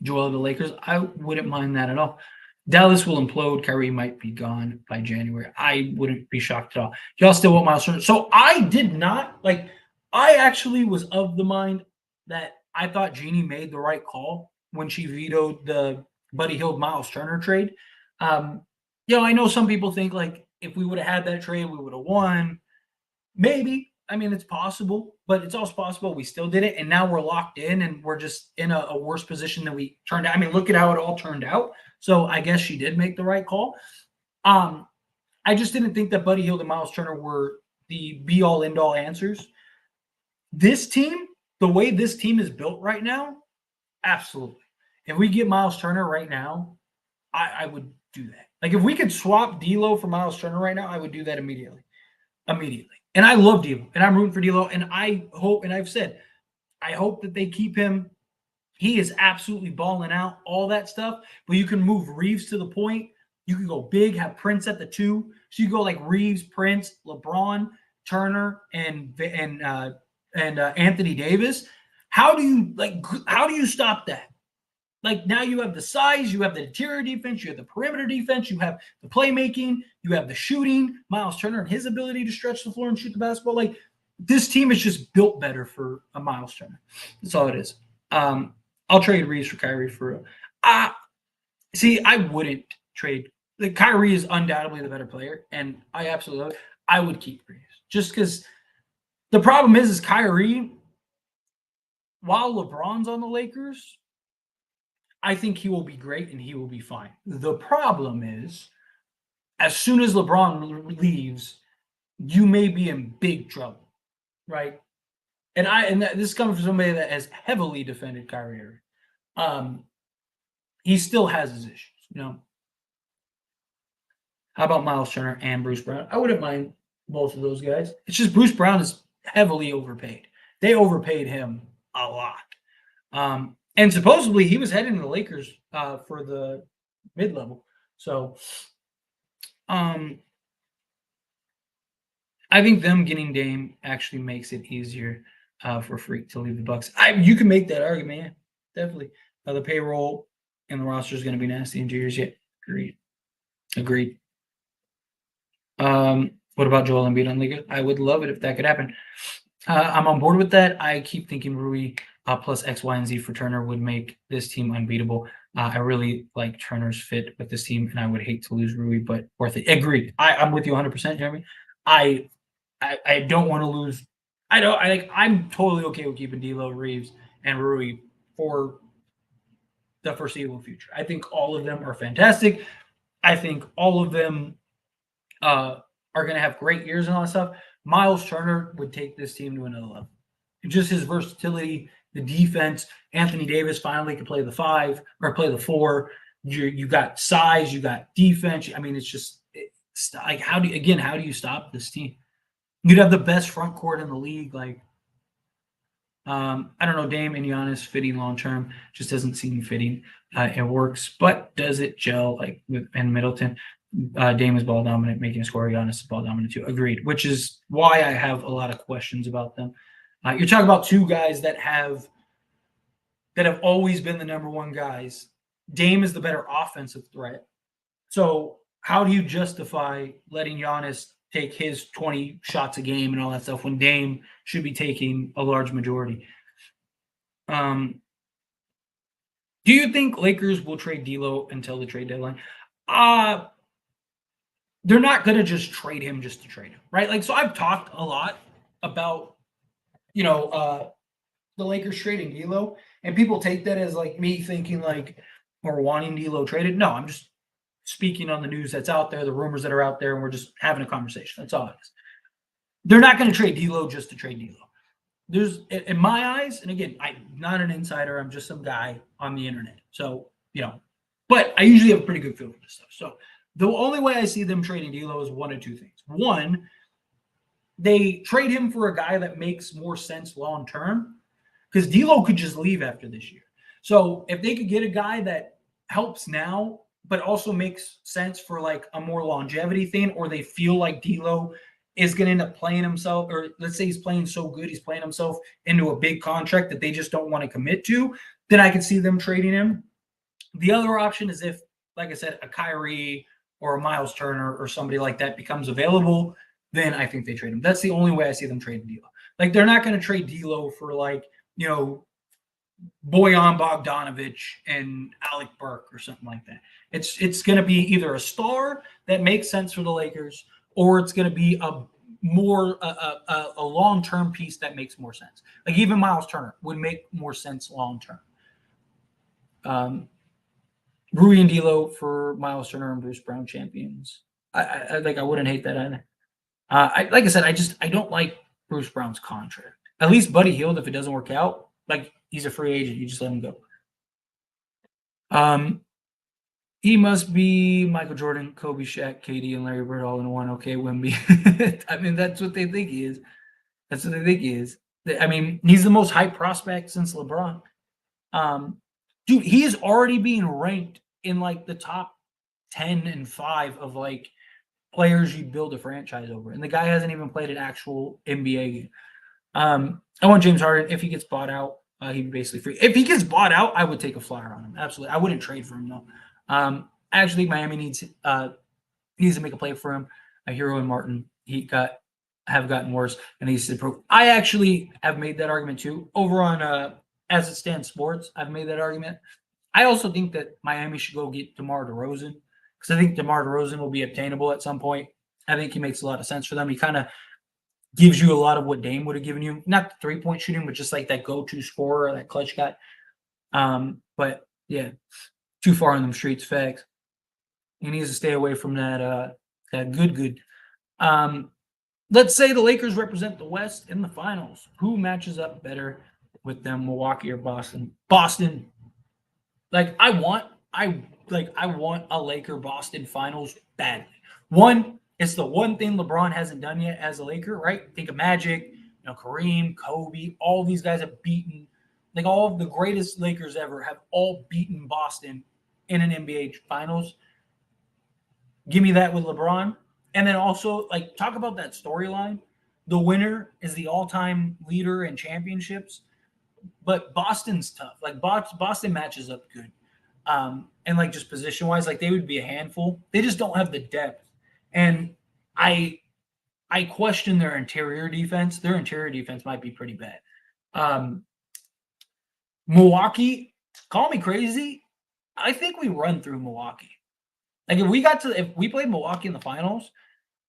Joel the Lakers, I wouldn't mind that at all. Dallas will implode. Kyrie might be gone by January. I wouldn't be shocked at all. Y'all still want Miles Turner? So I did not like. I actually was of the mind that I thought Jeannie made the right call when she vetoed the Buddy Hield Miles Turner trade. I know some people think like if we would have had that trade, we would have won. Maybe. I mean, it's possible, but it's also possible we still did it, and now we're locked in, and we're just in a worse position than we turned out. I mean, look at how it all turned out. So I guess she did make the right call. I just didn't think that Buddy Hield and Miles Turner were the be-all, end-all answers. This team, the way this team is built right now, absolutely. If we get Miles Turner right now, I would do that. Like if we could swap D'Lo for Miles Turner right now, I would do that immediately. And I love D'Lo, and I'm rooting for D'Lo, and I hope, and I've said, I hope that they keep him. He is absolutely balling out, all that stuff. But you can move Reeves to the point. You can go big, have Prince at the 2. So you go like Reeves, Prince, LeBron, Turner, and Anthony Davis. How do you stop that? Like now you have the size, you have the interior defense, you have the perimeter defense, you have the playmaking, you have the shooting, Miles Turner and his ability to stretch the floor and shoot the basketball. Like this team is just built better for a Miles Turner. That's all it is. I'll trade Reeves for Kyrie for I wouldn't trade. Like Kyrie is undoubtedly the better player, and I absolutely love it. I would keep Reeves just because the problem is Kyrie, while LeBron's on the Lakers, I think he will be great and he will be fine. The problem is, as soon as LeBron leaves, you may be in big trouble, right? this is coming from somebody that has heavily defended Kyrie Irving. He still has his issues. How about Miles Turner and Bruce Brown? I wouldn't mind both of those guys. It's just Bruce Brown is heavily overpaid. They overpaid him a lot. And supposedly he was heading to the Lakers for the mid-level. So I think them getting Dame actually makes it easier for Freak to leave the Bucks. You can make that argument, yeah, definitely. The payroll and the roster is going to be nasty in 2 years. Yeah, agreed. What about Joel Embiid on Liga? I would love it if that could happen. I'm on board with that. I keep thinking Rui plus X, Y, and Z for Turner would make this team unbeatable. I really like Turner's fit with this team, and I would hate to lose Rui, but worth it. Agreed. I'm with you 100%, Jeremy. I don't want to lose. I'm totally okay with keeping D'Lo, Reeves, and Rui for the foreseeable future. I think all of them are fantastic. I think all of them are going to have great years and all that stuff. Miles Turner would take this team to another level. Just his versatility, the defense. Anthony Davis finally could play the 5 or play the 4. You got size, you got defense. I mean, it's like how do you stop this team? You'd have the best front court in the league. Like, I don't know, Dame and Giannis fitting long term just doesn't seem fitting. It works, but does it gel like with Ben Middleton? Dame is ball dominant, making a score. Giannis is ball dominant too. Agreed, which is why I have a lot of questions about them. You're talking about two guys that have always been the number one guys. Dame is the better offensive threat. So how do you justify letting Giannis take his 20 shots a game and all that stuff when Dame should be taking a large majority? Do you think Lakers will trade D'Lo until the trade deadline? They're not going to just trade him just to trade him, right? Like, so I've talked a lot about, the Lakers trading D'Lo, and people take that as like me thinking like or wanting D'Lo traded. No, I'm just speaking on the news that's out there, the rumors that are out there, and we're just having a conversation. That's all it is. They're not going to trade D'Lo just to trade D'Lo. There's, in my eyes, and again, I'm not an insider. I'm just some guy on the internet. So, but I usually have a pretty good feel for this stuff. So the only way I see them trading D'Lo is one of two things. One, they trade him for a guy that makes more sense long term, because D'Lo could just leave after this year. So if they could get a guy that helps now, but also makes sense for like a more longevity thing, or they feel like D'Lo is going to end up playing himself, or let's say he's playing so good, he's playing himself into a big contract that they just don't want to commit to, then I could see them trading him. The other option is if, like I said, a Kyrie or a Miles Turner or somebody like that becomes available, then I think they trade him. That's the only way I see them trading D'Lo. Like, they're not going to trade D'Lo for like, Bojan Bogdanovic and Alec Burke or something like that. It's going to be either a star that makes sense for the Lakers, or it's going to be a long-term piece that makes more sense. Like, even Miles Turner would make more sense long-term. Rui and D'Lo for Miles Turner and Bruce Brown champions. I wouldn't hate that either. Like I said, I don't like Bruce Brown's contract. At least Buddy Hield, if it doesn't work out, like, he's a free agent. You just let him go. He must be Michael Jordan, Kobe, Shaq, KD, and Larry Bird all in one. Okay, Wemby. I mean, that's what they think he is. That's what they think he is. I mean, he's the most hyped prospect since LeBron. Dude, he is already being ranked in like the top 10 and 5 of like players you build a franchise over. And the guy hasn't even played an actual NBA game. I want James Harden. If he gets bought out, he'd be basically free. If he gets bought out, I would take a flyer on him. Absolutely. I wouldn't trade for him, though. Actually, Miami needs to make a play for him. Hero and Martin have gotten worse, and he's improved. I actually have made that argument too. Over on As It Stands Sports, I've made that argument. I also think that Miami should go get DeMar DeRozan, because I think DeMar DeRozan will be obtainable at some point. I think he makes a lot of sense for them. He kind of gives you a lot of what Dame would have given you. Not the three-point shooting, but just like that go-to scorer, that clutch guy. But yeah, too far in them streets, facts. He needs to stay away from that good. let's say the Lakers represent the West in the finals. Who matches up better with them, Milwaukee or Boston? Boston. Like I want a Laker Boston finals badly. One, it's the one thing LeBron hasn't done yet as a Laker, right? Think of Magic, Kareem, Kobe, all these guys have beaten, like all of the greatest Lakers ever have all beaten Boston in an NBA finals. Give me that with LeBron. And then also, like, talk about that storyline. The winner is the all-time leader in championships, but Boston's tough. Like Boston matches up good, and like just position-wise, like they would be a handful. They just don't have the depth, and I I question their interior defense. Their interior defense might be pretty bad. Um, Milwaukee, call me crazy. I think we run through Milwaukee. Like if we played Milwaukee in the finals,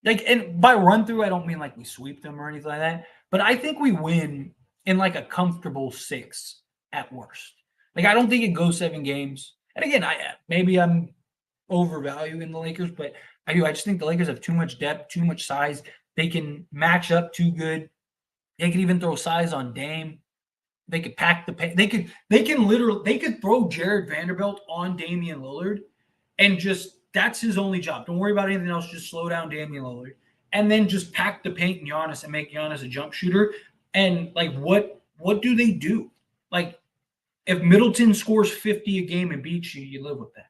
like, and by run through, I don't mean like we sweep them or anything like that, but I think we win in like a comfortable 6 at worst. Like I don't think it goes 7 games. And again, maybe I'm overvaluing the Lakers, but I do. I just think the Lakers have too much depth, too much size. They can match up too good. They can even throw size on Dame. They could pack the paint. They could throw Jared Vanderbilt on Damian Lillard and just that's his only job. Don't worry about anything else. Just slow down Damian Lillard. And then just pack the paint in Giannis and make Giannis a jump shooter. And like what do they do? Like if Middleton scores 50 a game and beats you, you live with that.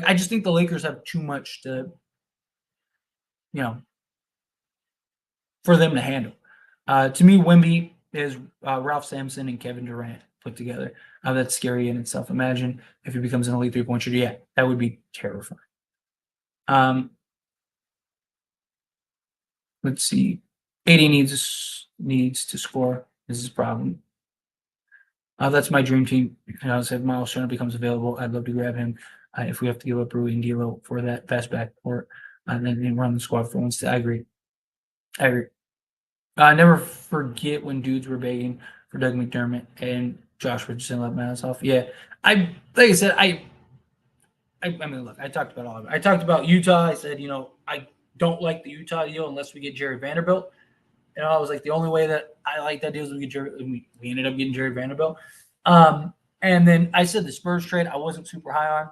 I just think the Lakers have too much to, for them to handle. To me, Wemby is Ralph Sampson and Kevin Durant put together. That's scary in itself. Imagine if he becomes an elite 3-point shooter. Yeah, that would be terrifying. Let's see. AD needs to score. This is a problem. That's my dream team. If Miles Turner becomes available, I'd love to grab him. If we have to give up Rui and D'Lo for that fast backcourt, and then run the squad for once. I agree. Never forget when dudes were begging for Doug McDermott and Josh Richardson let my ass off. Yeah, like I said, I mean, look, I talked about all of it. I talked about Utah. I said, I don't like the Utah deal unless we get Jared Vanderbilt. And I was like, the only way that I like that deal is we get Jared. We ended up getting Jared Vanderbilt. And then I said the Spurs trade I wasn't super high on.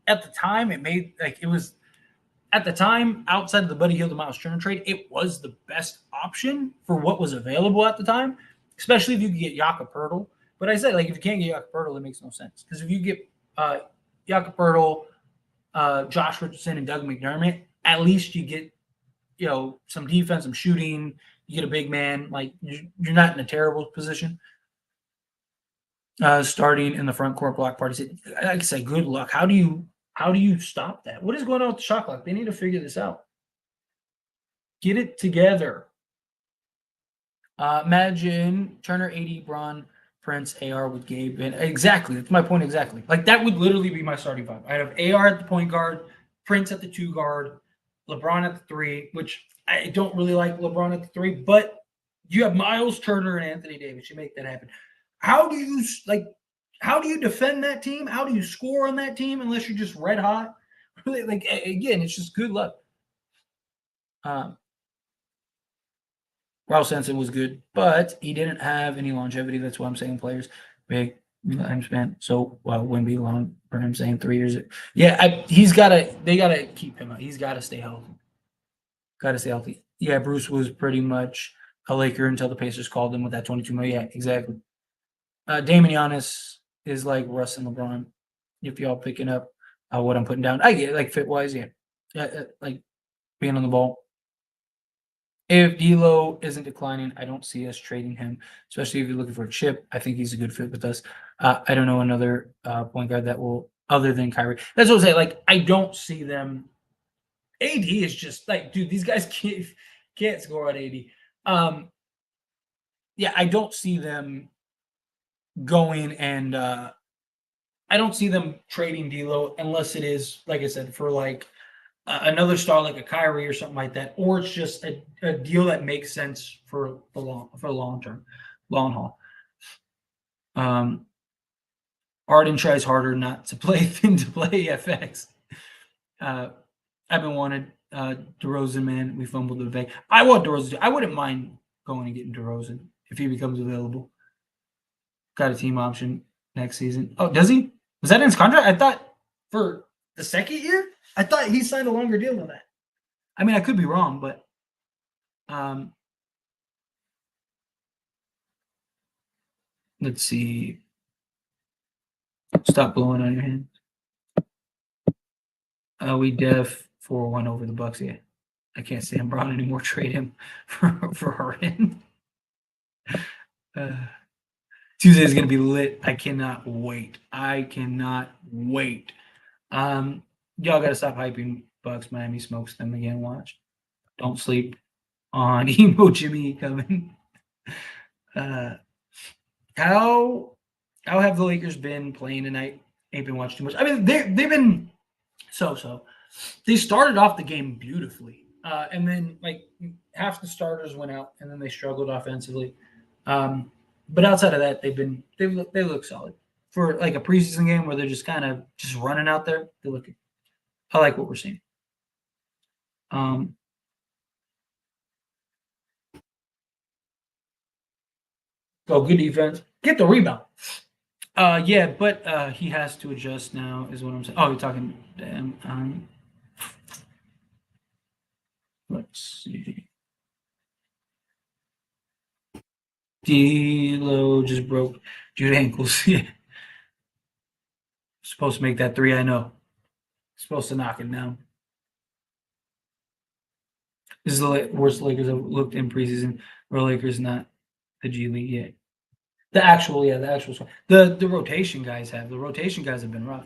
At the time, at the time, outside of the Buddy Hield and Miles Turner trade, it was the best option for what was available at the time, especially if you could get Jakob Poeltl. But I said, like, if you can't get Jakob Poeltl, it makes no sense. Because if you get Jakob Poeltl, Josh Richardson, and Doug McDermott, at least you get, some defense, some shooting. You get a big man. Like, you're not in a terrible position. Starting in the front court block party. Like I say, good luck. How do you stop that? What is going on with the shot clock? They need to figure this out. Get it together. Imagine Turner, AD, Bron, Prince, AR with Gabe. And exactly. That's my point exactly. Like, that would literally be my starting five. I'd have AR at the point guard, Prince at the 2 guard, LeBron at the 3, which I don't really like LeBron at the 3, but you have Miles Turner and Anthony Davis. You make that happen. How do you defend that team? How do you score on that team unless you're just red hot? Like, again, it's just good luck. Ralph Sampson was good, but he didn't have any longevity. That's why I'm saying players big time span. So Wemby long for him saying 3 years. Yeah, they gotta keep him out. He's gotta stay healthy. Yeah, Bruce was pretty much a Laker until the Pacers called him with that $22 million. Yeah, exactly. Damon Giannis is like Russ and LeBron. If y'all picking up what I'm putting down, I get it, like fit wise, yeah. Like being on the ball. If D'Lo isn't declining, I don't see us trading him, especially if you're looking for a chip. I think he's a good fit with us. I don't know another point guard that will, other than Kyrie. That's what I'm saying. Like, I don't see them. AD is just like, dude, these guys can't score on AD. Yeah, I don't see them going and I don't see them trading D'Lo unless it is, like I said, for like another star like a Kyrie or something like that, or it's just a deal that makes sense for the long haul. Harden tries harder not to play than to play FX. I've been wanted DeRozan, man, we fumbled the bag. I want DeRozan. I wouldn't mind going and getting DeRozan if he becomes available. Got a team option next season. Oh, does he? Was that in his contract? I thought for the second year, I thought he signed a longer deal than that. I mean, I could be wrong, but let's see. Stop blowing on your hands. We def 4-1 over the Bucks. Yeah, I can't say I'm Brown anymore. Trade him for Harden. Tuesday is gonna be lit. I cannot wait. Y'all gotta stop hyping Bucks. Miami smokes them again. Watch. Don't sleep on Emo Jimmy coming. How have the Lakers been playing tonight? Ain't been watching too much. I mean, they've been so. They started off the game beautifully, and then like half the starters went out, and then they struggled offensively. But outside of that, they look solid for like a preseason game where they're just kind of just running out there. They look. I like what we're seeing. Go good defense. Get the rebound. Yeah, but he has to adjust now, is what I'm saying. Oh, you're talking to him. Let's see. D'Lo just broke Jude ankles. Yeah. Supposed to make that three, I know. Supposed to knock it down. This is the worst Lakers have looked in preseason. Or Lakers not the G League yet. The actual. The rotation guys have. The rotation guys have been rough.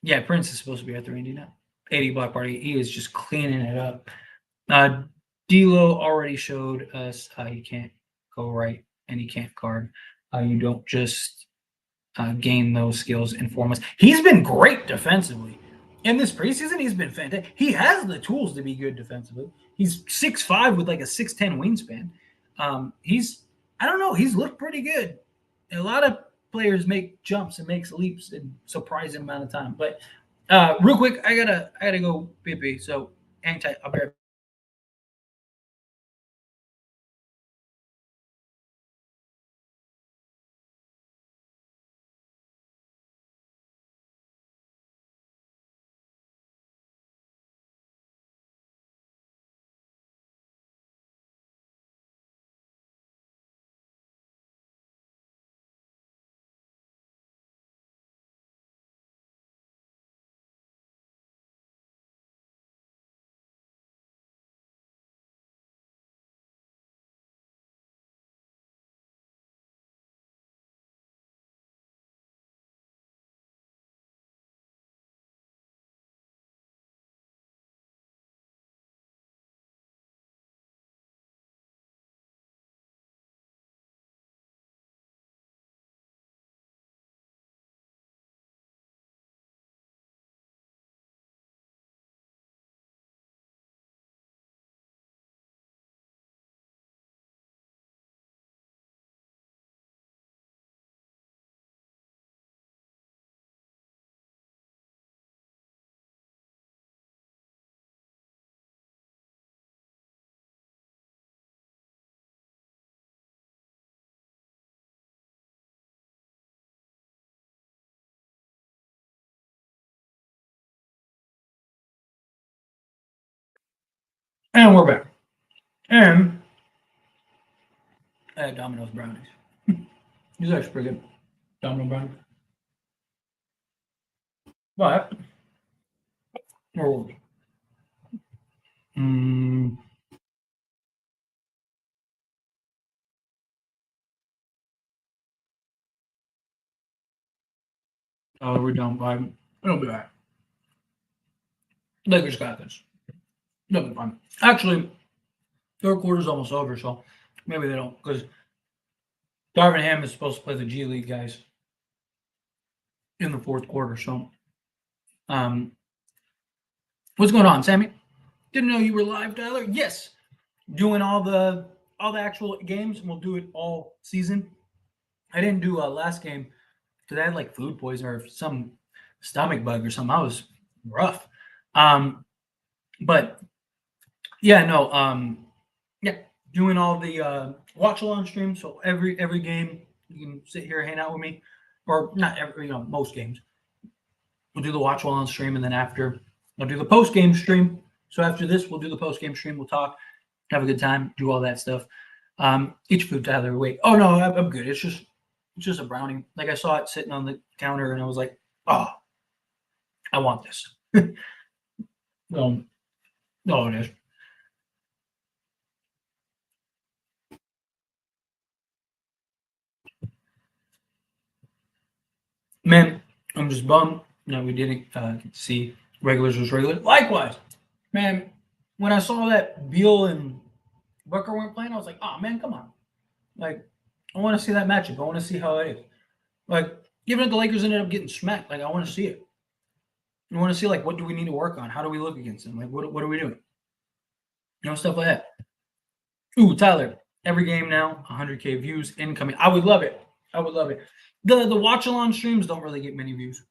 Yeah, Prince is supposed to be at the Randy now. 80 block party. He is just cleaning it up. D'Lo already showed us how you can't go right and you can't guard. You don't just gain those skills in 4 months. He's been great defensively. In this preseason, he's been fantastic. He has the tools to be good defensively. He's 6'5" with like a 6'10" wingspan. I don't know, he's looked pretty good. And a lot of players make jumps and makes leaps in surprising amount of time. But real quick, I gotta go pee. So hang tight. I'll be right back. And we're back. And I had Domino's brownies. These are actually pretty good. Domino brownies. But where were we? Oh, we're down 5. It'll be back. Lakers got this. It'll be fine. Actually, third quarter's almost over, so maybe they don't, because Darvin Ham is supposed to play the G League guys in the fourth quarter. So, what's going on, Sammy? Didn't know you were live, Tyler. Yes, doing all the actual games, and we'll do it all season. I didn't do a last game because I had like food poisoning or some stomach bug or something. I was rough. But yeah, no, yeah, doing all the watch along streams. So every game you can sit here, hang out with me, or not every, most games. We'll do the watch along stream, and then after I'll do the post game stream. So after this, we'll do the post game stream. We'll talk, have a good time, do all that stuff. Eat your food, Tyler. Wait. Oh no, I'm good. It's just a brownie. Like I saw it sitting on the counter, and I was like, oh, I want this. No, it is. Man, I'm just bummed that we didn't see regulars was regular. Likewise, man, when I saw that Beal and Booker weren't playing, I was like, oh man, come on. Like, I want to see that matchup. I want to see how it is. Like, even if the Lakers ended up getting smacked, like I want to see it. I want to see like what do we need to work on? How do we look against them? Like what are we doing? Stuff like that. Ooh, Tyler, every game now, 100K views incoming. I would love it. I would love it. The watch along streams don't really get many views.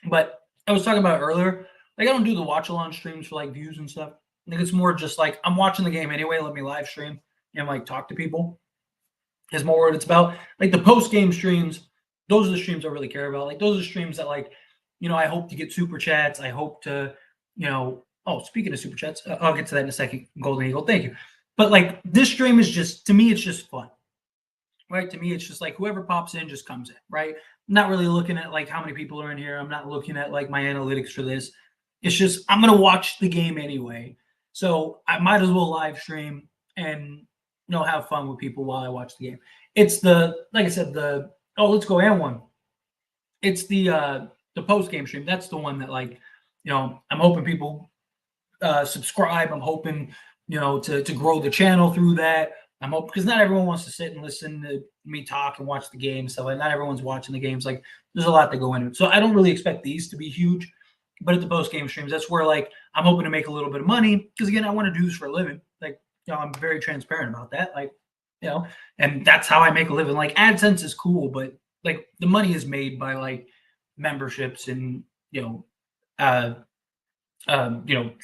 But I was talking about it earlier. Like I don't do the watch along streams for like views and stuff. I think it's more just like I'm watching the game anyway. Let me live stream and like talk to people. Is more what it's about. Like the post game streams, those are the streams I really care about. Like those are streams that like, I hope to get super chats. I hope to, oh, speaking of super chats, I'll get to that in a second. Golden Eagle, thank you. But like this stream is just, to me, it's just fun. Right? To me, it's just like whoever pops in just comes in, right? I'm not really looking at like how many people are in here. I'm not looking at like my analytics for this. It's just I'm gonna watch the game anyway. So I might as well live stream and have fun with people while I watch the game. It's like I said, let's go and one. It's the post game stream. That's the one that like, I'm hoping people subscribe. I'm hoping, to grow the channel through that. I'm hoping because not everyone wants to sit and listen to me talk and watch the game. So like not everyone's watching the games. Like there's a lot to go into it. So I don't really expect these to be huge. But at the post game streams, that's where like I'm hoping to make a little bit of money. Because again, I want to do this for a living. Like, I'm very transparent about that. Like, and that's how I make a living. Like AdSense is cool, but like the money is made by like memberships and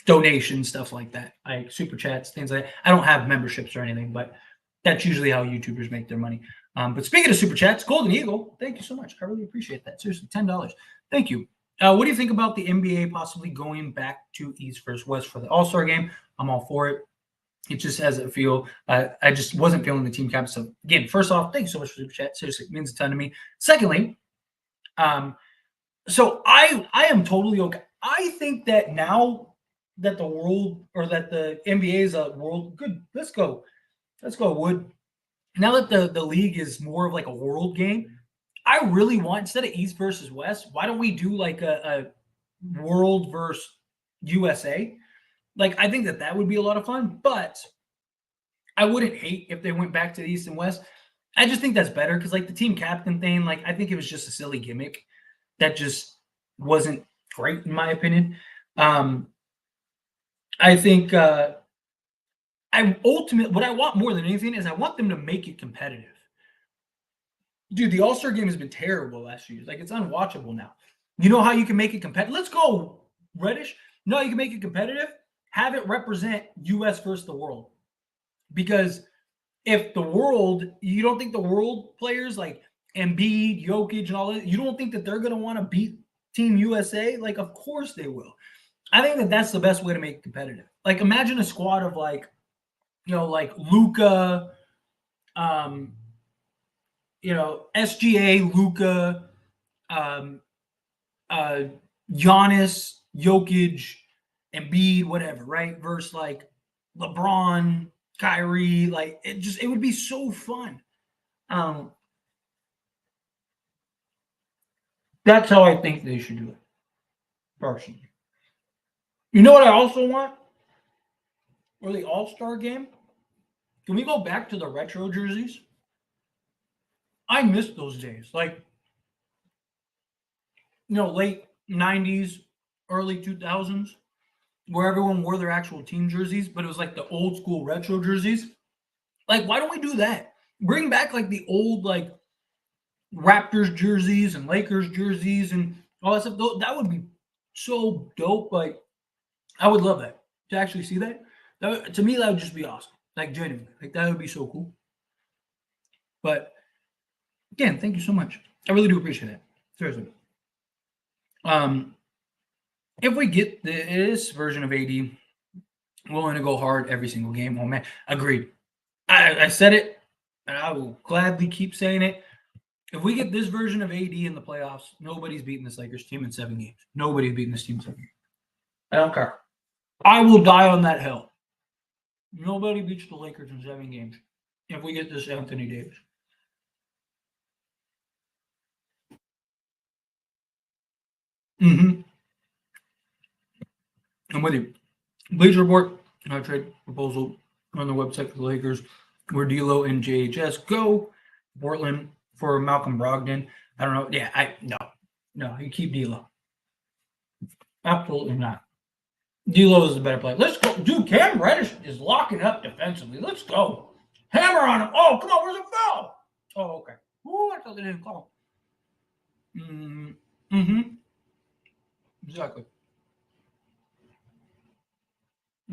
donations, stuff like that, like super chats, things like that. I don't have memberships or anything, but that's usually how YouTubers make their money. But speaking of super chats, Golden Eagle, thank you so much. I really appreciate that. Seriously, $10. Thank you. What do you think about the NBA possibly going back to East versus West for the All-Star game? I'm all for it. It just has a feel. I just wasn't feeling the team captain. So again, first off, thank you so much for super chat. Seriously, it means a ton to me. Secondly, so I am totally okay. I think that now that the world or that the NBA is a world good. Let's go, Wood. Now that the league is more of like a world game, I really want, instead of East versus West, why don't we do like a world versus USA? Like I think that would be a lot of fun, but I wouldn't hate if they went back to the East and West. I just think that's better because like the team captain thing, like I think it was just a silly gimmick that just wasn't great in my opinion. I think what I want more than anything is I want them to make it competitive. Dude, the All-Star game has been terrible last few years. Like it's unwatchable now. You know how you can make it competitive? Let's go, Reddish. No, you can make it competitive. Have it represent US versus the world. Because if the world, you don't think the world players like Embiid, Jokic, and all that, you don't think that they're going to want to beat Team USA? Like, of course they will. I think that that's the best way to make it competitive. Like, imagine a squad of like Luka, SGA, Luka, Giannis, Jokic, Embiid, whatever, right? Versus like LeBron, Kyrie, like it would be so fun. That's how I think they should do it, personally. You know what I also want? For the All-Star game? Can we go back to the retro jerseys? I miss those days. Like, late 90s, early 2000s, where everyone wore their actual team jerseys, but it was like the old school retro jerseys. Like, why don't we do that? Bring back like the old like Raptors jerseys and Lakers jerseys and all that stuff. That would be so dope. Like, I would love that to actually see that. To me, that would just be awesome. Like genuinely, like that would be so cool. But again, thank you so much. I really do appreciate it. Seriously. Um, if we get this version of AD willing to go hard every single game, oh man, agreed. I said it, and I will gladly keep saying it. If we get this version of AD in the playoffs, nobody's beating this Lakers team in 7 games. Nobody's beating this team in 7 games. I don't care. I will die on that hill. Nobody beats the Lakers in 7 games if we get this Anthony Davis. Mm-hmm. I'm with you. Bleacher Report, trade proposal on the website for the Lakers, where D'Lo and JHS go. Portland for Malcolm Brogdon. I don't know. Yeah, no, you keep D'Lo. Absolutely not. D'Lo is the better player. Let's go, dude. Cam Reddish is locking up defensively. Let's go. Hammer on him. Oh, come on. Where's the foul? Oh, okay. Ooh, I thought they didn't call. Mm-hmm. Exactly.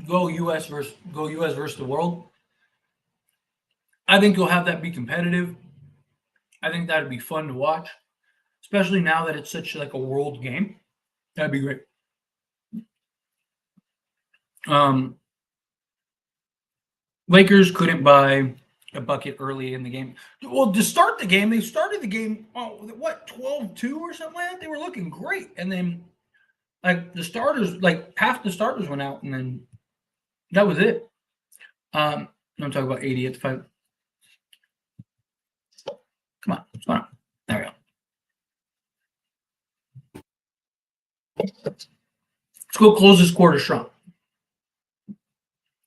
Go US versus the world. I think you'll have that be competitive. I think that'd be fun to watch, especially now that it's such like a world game. That'd be great. Lakers couldn't buy a bucket early in the game. Well, to start the game, they started the game, 12-2 or something like that? They were looking great. And then, like, the starters, like, half the starters went out, and then that was it. I'm talking about 80 at the 5. Come on. What's going on? There we go. Let's go close this quarter strong.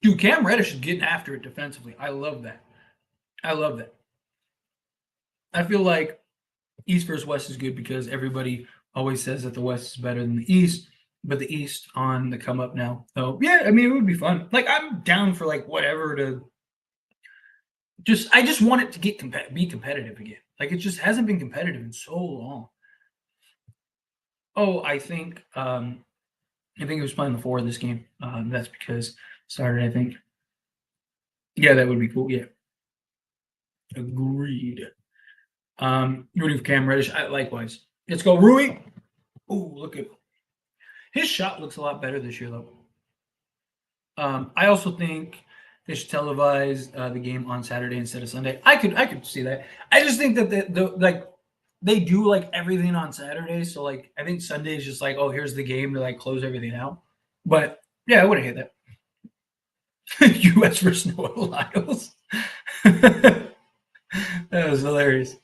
Dude, Cam Reddish is getting after it defensively. I love that. I feel like East versus West is good because everybody always says that the West is better than the East, but the East on the come up now. So yeah, I mean it would be fun. Like I'm down for like whatever to I just want it to be competitive again. Like it just hasn't been competitive in so long. Oh, I think he was playing the 4 this game. That's because started, I think. Yeah, that would be cool. Yeah. Agreed. Rooting for Cam Reddish. Likewise. Let's go, Rui. Oh, look at his shot looks a lot better this year, though. I also think they should televise the game on Saturday instead of Sunday. I could see that. I just think that they do like everything on Saturday, so like I think Sunday is just like, oh, here's the game to like close everything out. But yeah, I wouldn't hate that. U.S. versus Noah Lyles. That was hilarious.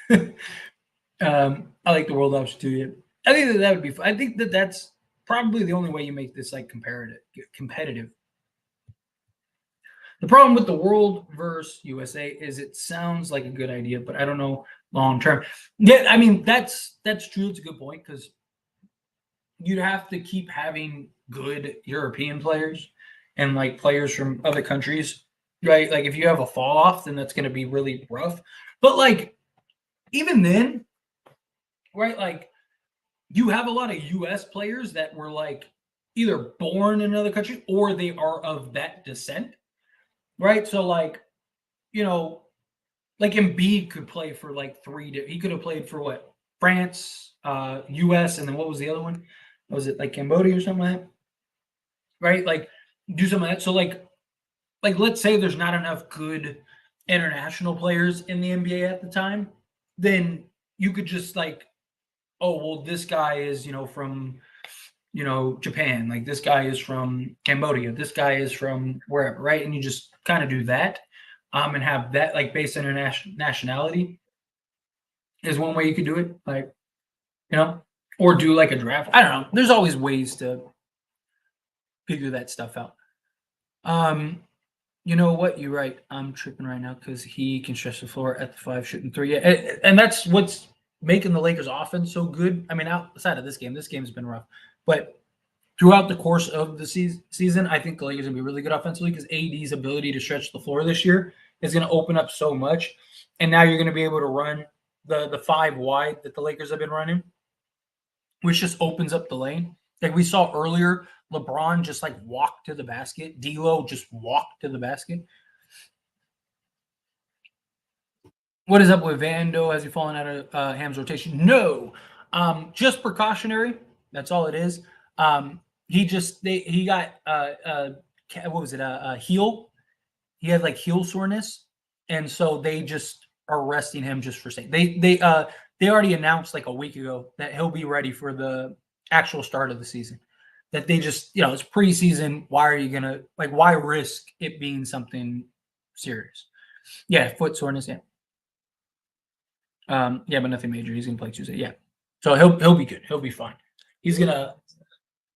I like the world option too. Yeah. I think that would be fun. I think that's probably the only way you make this like competitive. The problem with the world versus USA is it sounds like a good idea, but I don't know long term. Yeah, I mean that's true. It's a good point because you'd have to keep having good European players and like players from other countries, right? Like if you have a fall off, then that's going to be really rough. But like even then, right? Like you have a lot of US players that were like either born in another country or they are of that descent, right? So like, you know, like Embiid could play for like he could have played for what? France, US, and then what was the other one? Was it like Cambodia or something like that? Right? Like do some of that. So like let's say there's not enough good international players in the NBA at the time, then you could just like, oh well, this guy is from Japan, like this guy is from Cambodia, this guy is from wherever, right? And you just kind of do that, and have that like based on your nationality is one way you could do it, like or do like a draft. I don't know. There's always ways to figure that stuff out. You know what? You're right. I'm tripping right now because he can stretch the floor at the 5, shooting 3. Yeah, and that's what's making the Lakers offense so good. I mean, outside of this game's been rough, but throughout the course of the season, I think the Lakers are going to be really good offensively because AD's ability to stretch the floor this year is going to open up so much. And now you're going to be able to run the 5 wide that the Lakers have been running, which just opens up the lane. Like we saw earlier LeBron just like walked to the basket. D'Lo just walked to the basket. What is up with Vando? Has he fallen out of Ham's rotation? No, just precautionary. That's all it is. He got what was it? A heel. He had like heel soreness, and so they just are resting him just for saying they already announced like a week ago that he'll be ready for the actual start of the season. That they just it's preseason. Why are you gonna why risk it being something serious? Yeah, foot soreness. Yeah. Yeah, but nothing major. He's gonna play Tuesday. Yeah, so he'll be good. He'll be fine. He's gonna.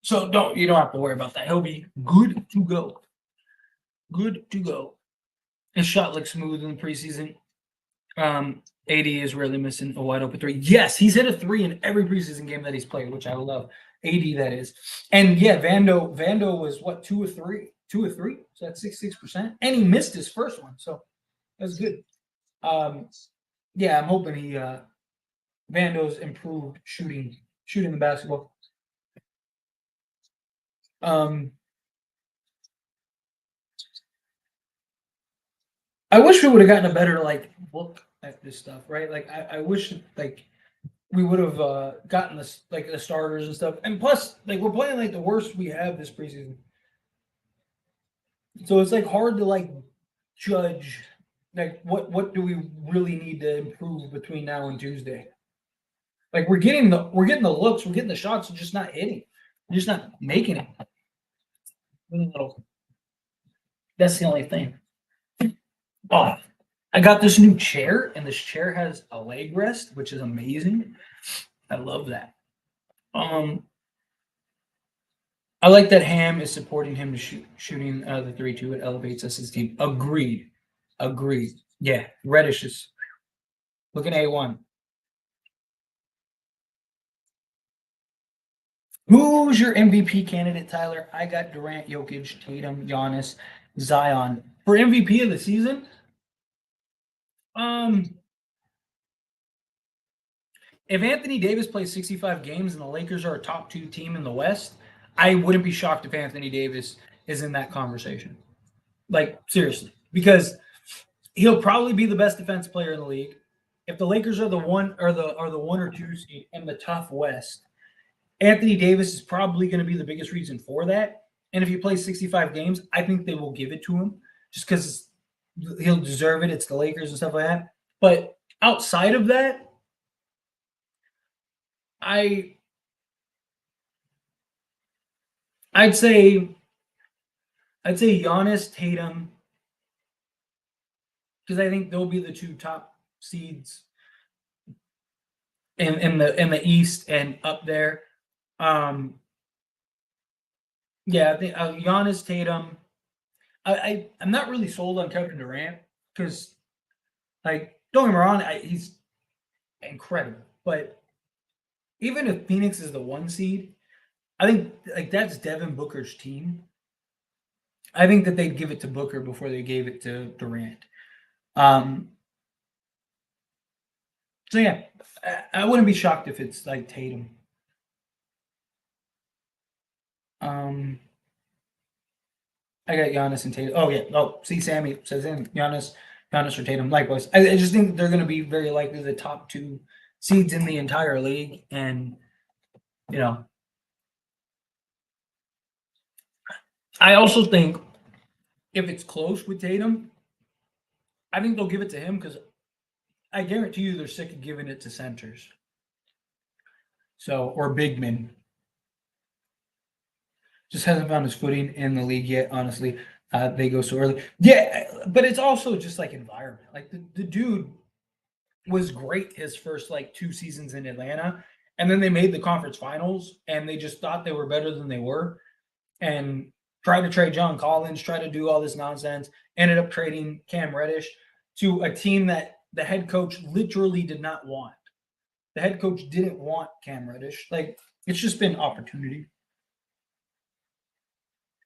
So you don't have to worry about that. He'll be good to go. Good to go. His shot looks smooth in the preseason. AD is really missing a wide open three. Yes, he's hit a three in every preseason game that he's played, which I love. AD that is, and yeah, Vando was what 2 of 3, so that's 66%, and he missed his first one, so that's good. Yeah, I'm hoping he Vando's improved shooting the basketball. I wish we would have gotten a better look at this stuff, right? I wish we would have gotten this the starters and stuff. And plus, we're playing the worst we have this preseason. So it's hard to judge what do we really need to improve between now and Tuesday. We're getting the looks, we're getting the shots, we're just not hitting. We're just not making it. That's the only thing. Oh, I got this new chair, and this chair has a leg rest, which is amazing. I love that. I like that Ham is supporting him to shooting the 3-2. It elevates us as a team. Agreed. Yeah, Reddish is looking A1. Who's your MVP candidate, Tyler? I got Durant, Jokic, Tatum, Giannis, Zion. For MVP of the season, if Anthony Davis plays 65 games and the Lakers are a top 2 team in the West, I wouldn't be shocked if Anthony Davis is in that conversation. Seriously, because he'll probably be the best defense player in the league. If the Lakers are the 1 or 2 seed in the tough West, Anthony Davis is probably going to be the biggest reason for that. And if he plays 65 games, I think they will give it to him just because he'll deserve it. It's the Lakers and stuff like that. But outside of that, I'd say Giannis, Tatum, because I think they'll be the 2 top seeds in the East and up there. Yeah, I think Giannis, Tatum. I'm not really sold on Kevin Durant because, don't get me wrong, he's incredible. But even if Phoenix is the 1 seed, I think that's Devin Booker's team. I think that they'd give it to Booker before they gave it to Durant. So yeah, I wouldn't be shocked if it's Tatum. I got Giannis and Tatum. Oh yeah. Oh, see, Sammy says in Giannis or Tatum. Likewise, I just think they're going to be very likely the top 2 seeds in the entire league, and I also think if it's close with Tatum, I think they'll give it to him because I guarantee you they're sick of giving it to centers. So, or big men. Just hasn't found his footing in the league yet, honestly. They go so early. Yeah, but it's also just environment. The dude was great his first 2 seasons in Atlanta, and then they made the conference finals, and they just thought they were better than they were, and tried to trade John Collins, tried to do all this nonsense, ended up trading Cam Reddish to a team that the head coach literally did not want. The head coach didn't want Cam Reddish. It's just been opportunity.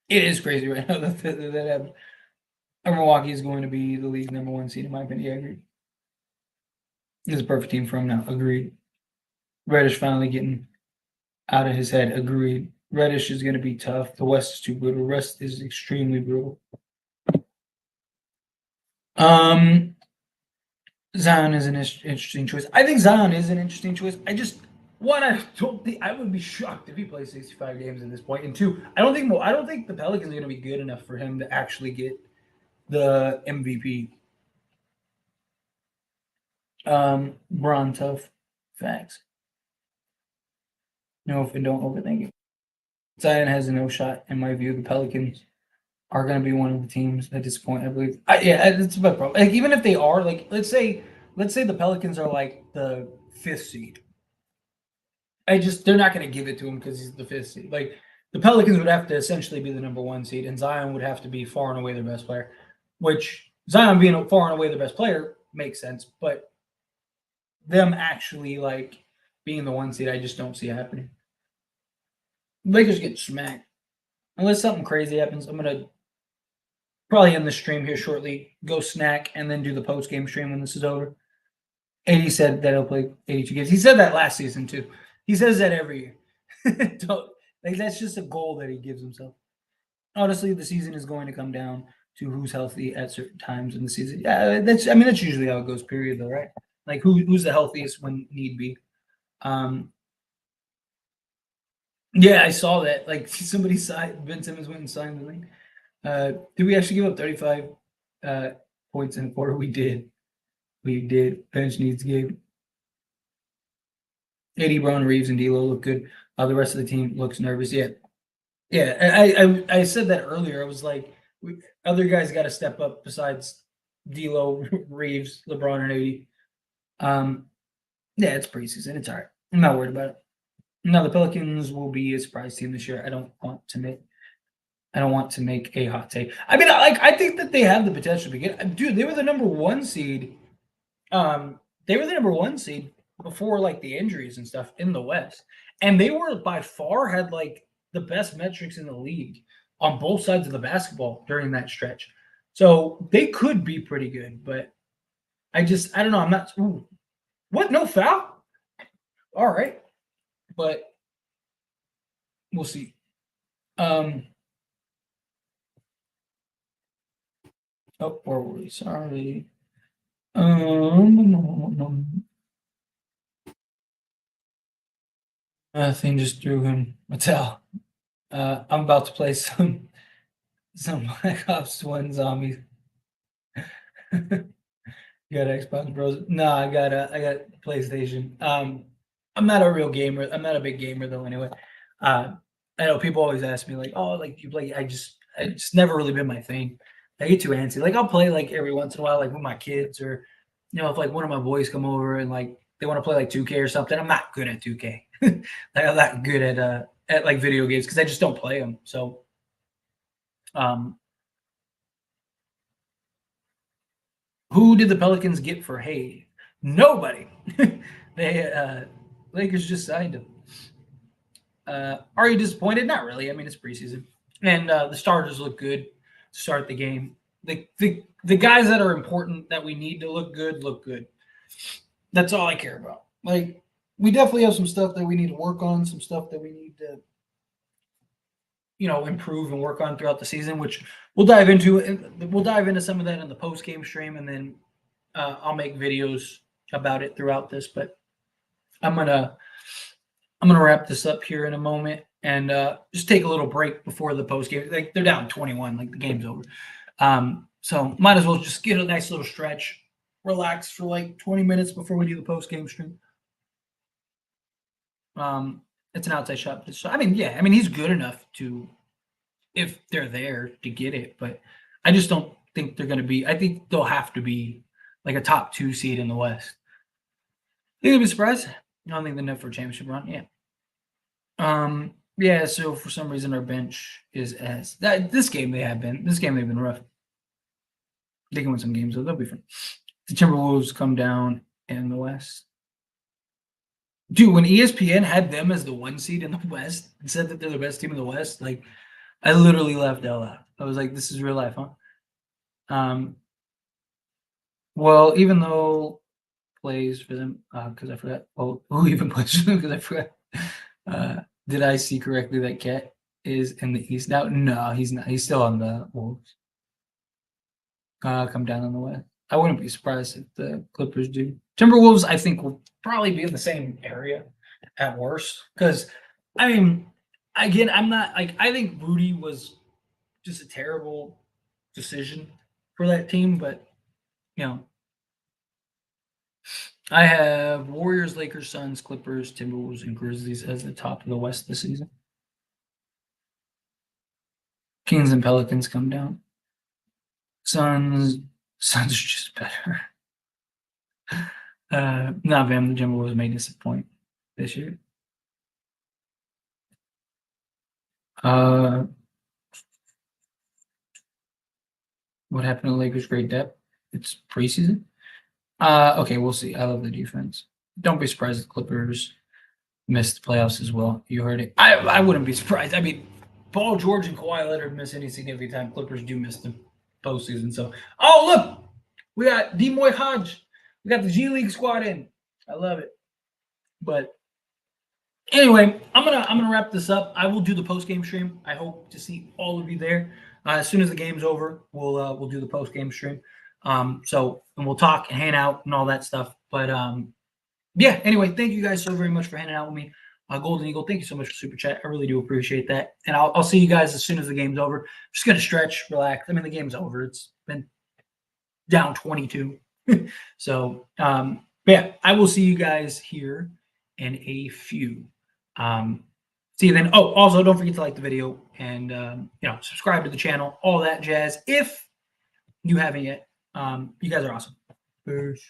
It is crazy right now that Milwaukee is going to be the league's number 1 seed, in my opinion. I agree. It's a perfect team for him now. Agreed. Reddish finally getting out of his head. Agreed. Reddish is going to be tough. The West is too brutal. The rest is extremely brutal. Zion is an interesting choice. I think Zion is an interesting choice. I don't think I would be shocked if he plays 65 games at this point. And two, I don't think the Pelicans are going to be good enough for him to actually get the MVP. Bron tough. Facts. No, if and don't overthink it. Zion has no shot, in my view. The Pelicans are going to be one of the teams that disappoint, I believe. It's a bad problem. Like, even if they are, like, let's say the Pelicans are like the 5th seed. They're not going to give it to him because he's the 5th seed. Like, the Pelicans would have to essentially be the number 1 seed, and Zion would have to be far and away their best player, which Zion being far and away their best player makes sense, but them actually, like, being the 1 seed, I just don't see happening. Lakers get smacked. Unless something crazy happens, I'm going to probably end the stream here shortly, go snack, and then do the post-game stream when this is over. 80 said that he'll play 82 games. He said that last season, too. He says that every year. That's just a goal that he gives himself. Honestly, the season is going to come down to who's healthy at certain times in the season. Yeah, that's usually how it goes, period, though, right? Like, who's the healthiest when need be. Yeah, I saw that. Like, somebody signed, Ben Simmons went and signed the thing. Did we actually give up 35 points in a quarter? We did. Bench needs Gabe. 80 Brown, Reeves, and D'Lo look good. The rest of the team looks nervous. Yeah. I said that earlier. I was like, other guys got to step up besides D'Lo, Reeves, LeBron, and 80. Yeah, it's preseason. It's all right. I'm not worried about it. No, the Pelicans will be a surprise team this year. I don't want to make a hot take. I mean, I think that they have the potential to get. Dude, they were the number 1 seed. They were the number 1 seed before, like, the injuries and stuff in the West, and they were by far had, like, the best metrics in the league on both sides of the basketball during that stretch. So they could be pretty good, but I don't know. I'm not. Ooh, what? No foul? All right, but we'll see. Oh, where were we? Sorry. Thing just drew him a towel. I'm about to play some Black Ops 1 zombies. You got Xbox Bros? No, I got PlayStation. I'm not a real gamer. I'm not a big gamer though. Anyway, I know people always ask me like, "Oh, like you play?" It's never really been my thing. I get too antsy. Like I'll play like every once in a while, like with my kids, or if like one of my boys come over and like they want to play like 2K or something. I'm not good at 2K. Like I'm not good at like video games because I just don't play them. So, who did the Pelicans get for Hay? Nobody. Lakers just signed him. Are you disappointed? Not really. I mean, it's preseason, and the starters look good to start the game. The guys that are important that we need to look good. That's all I care about. Like, we definitely have some stuff that we need to work on, some stuff that we need to, improve and work on throughout the season, which we'll dive into. We'll dive into some of that in the post-game stream, and then I'll make videos about it throughout this. But I'm gonna wrap this up here in a moment and just take a little break before the post-game. Like they're down 21, like the game's over. So might as well just get a nice little stretch, relax for like 20 minutes before we do the post-game stream. It's an outside shot. So, I mean, he's good enough to, if they're there, to get it. But I just don't think they're going to be. I think they'll have to be like a top 2 seed in the West. Think they'll be surprised? I don't think they're enough for a championship run. Yeah. Yeah. So for some reason, our bench is this game they've been rough. They can win some games, so they'll be fine. The Timberwolves come down in the West. Dude, when ESPN had them as the 1 seed in the West and said that they're the best team in the West, like I literally laughed out loud. I was like, "This is real life, huh?" Well, even though plays for them, because I forgot. Well, who even plays for them? Because I forgot. Did I see correctly that Cat is in the East now? No, he's not. He's still on the Wolves. Come down on the West. I wouldn't be surprised if the Clippers do. Timberwolves, I think, will probably be in the same area at worst. Because, I mean, again, I'm not like I think Rudy was just a terrible decision for that team, but you know, I have Warriors, Lakers, Suns, Clippers, Timberwolves, and Grizzlies as the top of the West this season. Kings and Pelicans come down. Suns are just better. Not Bam. The Timberwolves may disappoint this year. What happened to Lakers' great depth? It's preseason. Okay, we'll see. I love the defense. Don't be surprised if the Clippers missed the playoffs as well. You heard it. I wouldn't be surprised. I mean, Paul George and Kawhi Leonard miss any significant time. Clippers do miss the postseason. So, oh look, we got Demoy Hodge. We got the G League squad in. I love it. But anyway, I'm gonna wrap this up. I will do the post game stream. I hope to see all of you there. As soon as the game's over, we'll do the post game stream. And we'll talk and hang out and all that stuff. But yeah. Anyway, thank you guys so very much for hanging out with me. Golden Eagle, thank you so much for super chat. I really do appreciate that. And I'll see you guys as soon as the game's over. Just gonna stretch, relax. I mean, the game's over. It's been down 22. So yeah, I will see you guys here in a few. See you then. Oh, also don't forget to like the video and subscribe to the channel, all that jazz. If you haven't yet, you guys are awesome. Peace.